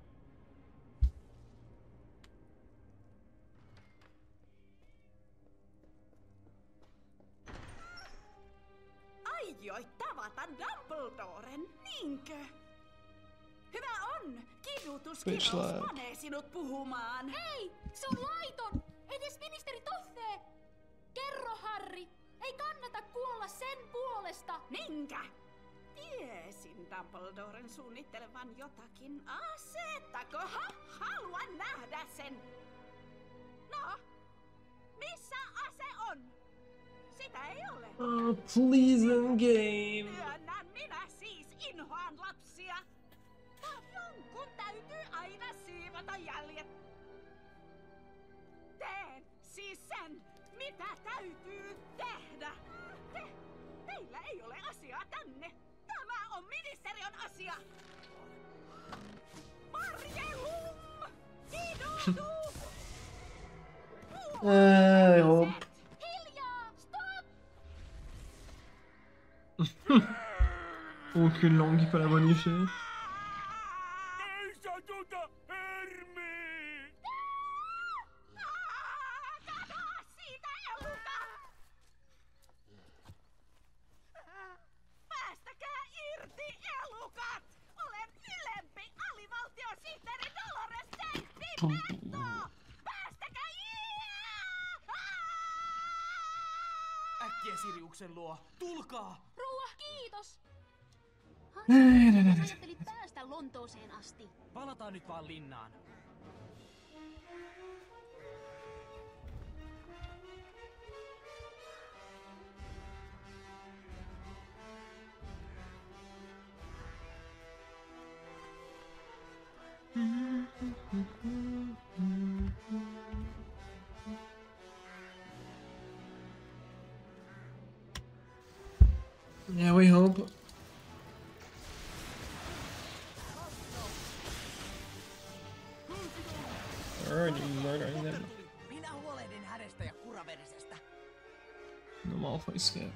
Aioit tavata Dumbledoren, niinkö? Hyvä on! Kidutuskirous panee sinut puhumaan. Hei! Se on laiton! Edes ministeri Toffee! Kerro, Harry! Ei kannata kuolla sen puolesta! Minkä? Tiesin Dumbledoren suunnittelevan jotakin asetta, haluan nähdä sen. No, missä ase on? Sitä ei ole. Oh, please game. Myönnän, minä siis inhoan lapsia. Jonkun täytyy aina siivota jäljet. Teen siis sen, mitä täytyy tehdä. Teillä ei ole asiaa tänne. Tämä on ministeriön asia. Marjelum! Kidutus! I hope. Hiljaa! Stop! Aucune langue qui peut la bonifier. Päästäkää irti, elukat! Olen ylempi alivaltiosihteeri Dolores St. Pimento! Päästäkää Äkkiä Siriuksen luo. Tulkaa! Rouva, kiitos! Harry, ajattelit päästä Lontooseen asti. Palataan nyt vaan linnaan. Yeah, we hope. Already murdering them. Minä huolehdin hänestä ja kuraverisestä. No Malfoy skipped.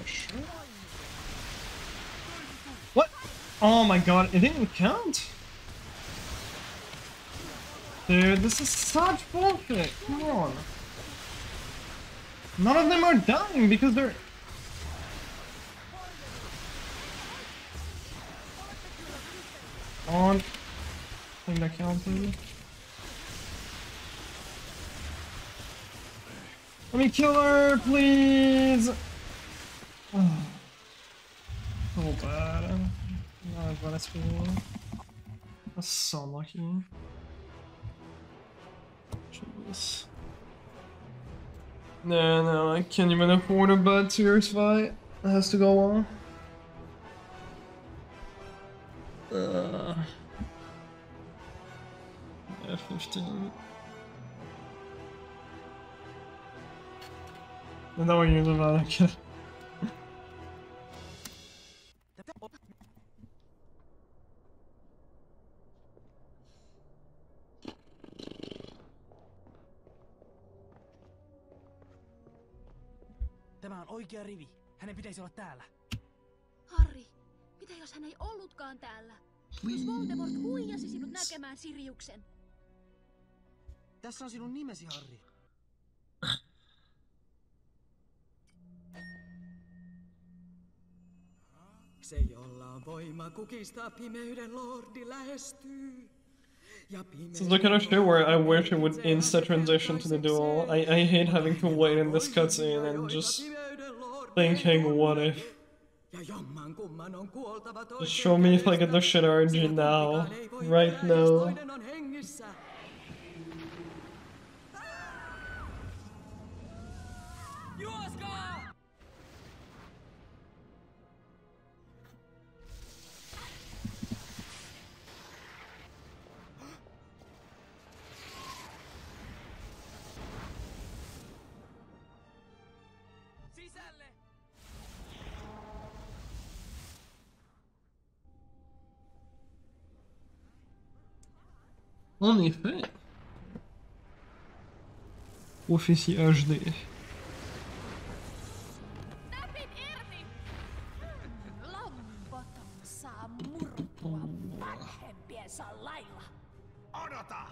Sure. What? Oh my god, it didn't count? Dude, this is such bullshit. Come on. None of them are dying because they're... On. I think that counted. Let me kill her, please! Oh. So bad. Not as bad as before. That's so lucky. Jeez. No, I can't even afford a bad Tears fight. It has to go on. Yeah, 15. I know what you're about to get. Tämä on oikea rivi. Hänen pitäisi olla täällä. Harry, mitä jos hän ei ollutkaan täällä? Jos Voldemort huijasi sinut näkemään Siriuksen. Tässä on sinun nimesi, Harry. Se, jolla on voima kukistaa pimeyden lordi, lähestyy. This is the kind of shit where I wish it would insta transition to the duel. I hate having to wait in this cutscene and just thinking, what if? Just show me if I get the shit RNG now. Right now. En effet. Prophétie HD. Näpit irti! Lampoton saa murtua vanhempiensa lailla. Odota!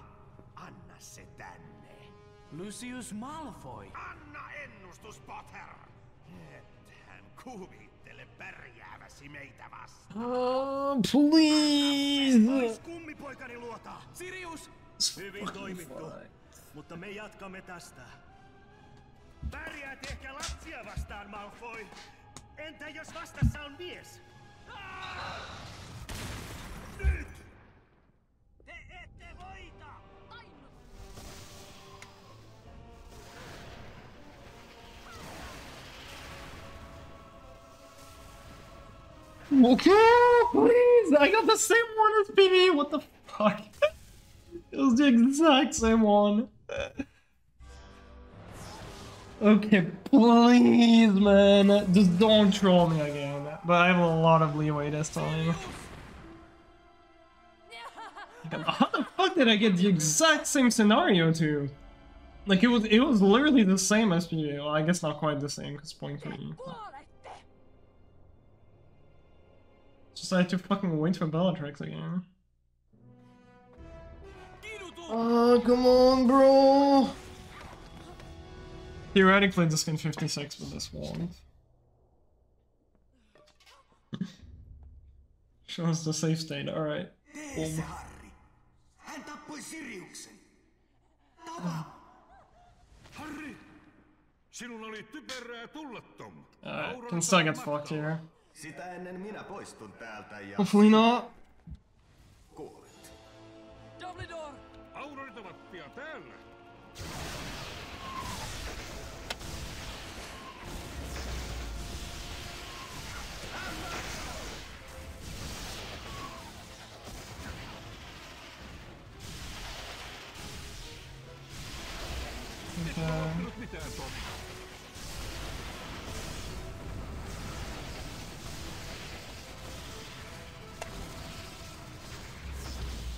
Anna se tänne. Lucius Malfoy. Anna ennustus, Potter! Ethän kuvittele pärjääväsi meitä vastaan. Please! Pois kummipoikani luota! Sirius! Hyvin toimittu, mutta me jatkamme tästä. Pärjäät ehkä lapsia vastaan, Malfoy. Entä jos vastassa on mies? Nyt! Te ette voita! Okay, please! I got the same one as PB, what the fuck? It was the exact same one. Okay, please, man. Just don't troll me again. But I have a lot of leeway this time. How the fuck did I get the exact same scenario too? Like it was literally the same as PB. Well, I guess not quite the same because 0.3. Just I had to fucking wait for Bellatrix again. Oh, come on, bro! Theoretically, this can 56 with this wand. Shows the safe state, alright. Hän tappoi Siriuksen. Harry! Sinun oli typerää tulla, Tom. Alright, can still get fucked here. Sitä ennen minä poistun täältä ja... Hopefully not. Kuolet. Dumbledore! Aurorit ovat pian täällä. Okay.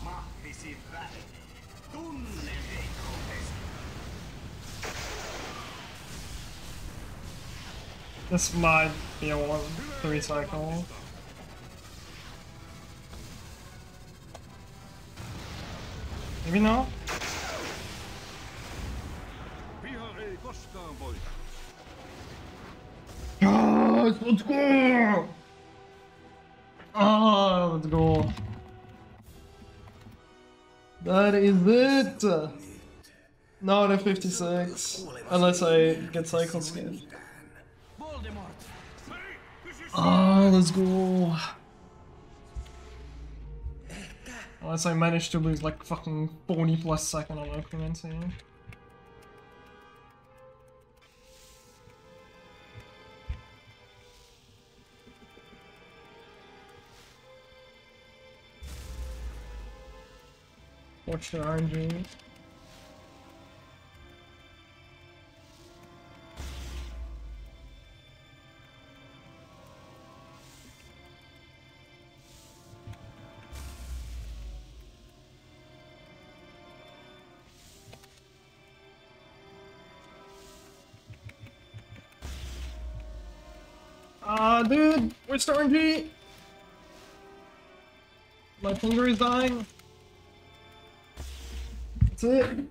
Mahtisi väli. Tunne heikkoutesi. This might be a 1-3 cycle. Maybe not? Piha ei koskaan voita. Yes, let's go! Ah, let's go. That is it! Not a 56. Unless I get cycle skipped. Ah, let's go. Unless I manage to lose like fucking 40 plus second on Occlumency. Watch the RNG. Dude, where's the RNG? My finger is dying. That's it.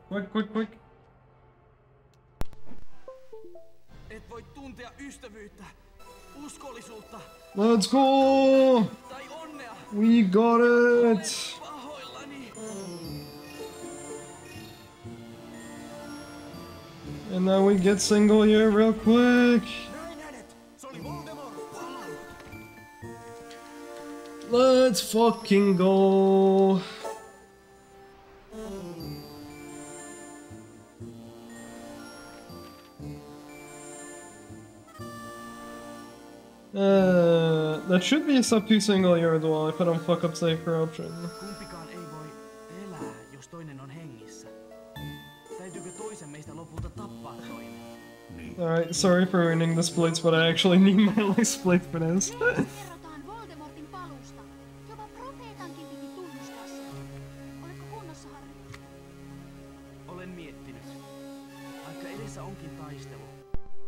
Quick, quick, quick. Et voi tuntea ystävyyttä, uskollisuutta. Let's go! Tai onnea. We got it! And now we get single here real quick. Let's fucking go. That should be a sub 2 single here as well if I don't fuck up safe corruption. Kumpikaan ei voi elää, jos toinen on hengissä. Täytyykö toisen meistä lopulta tappaa toinen? Alright, sorry for ruining the splits, but I actually need my like split for this. Kerrotaan Voldemortin paluusta. Jopa profeetankin piti tunnustaa sen. Oletko kunnossa, Harry? Olen miettinyt. Vaikka edessä onkin taistelu,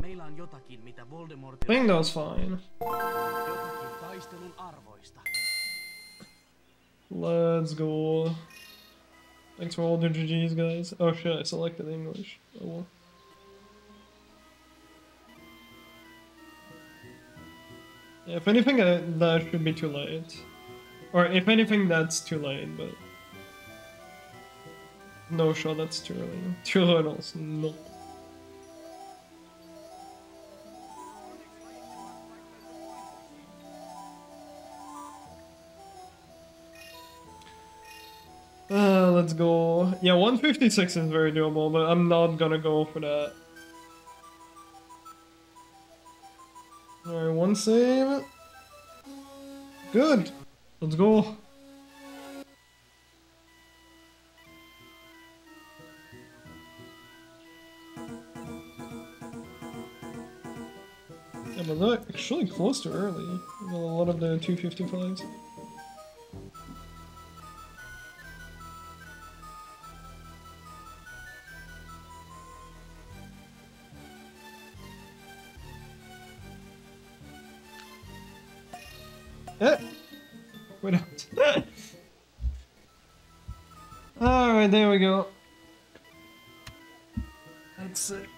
meillä on jotakin, mitä Voldemort... I think that was fine. Jotakin taistelun arvoista. Let's go. Thanks for all the GGs, guys. Oh shit, I selected English. Oh well. If anything, that should be too late. Or if anything, that's too late, but... No shot, that's too early. Too little, no. Let's go. Yeah, 156 is very doable, but I'm not gonna go for that. Alright, one save. Good. Let's go. Yeah, but they're actually close to early. A lot of the 255s. Wait out. Alright, there we go. That's it.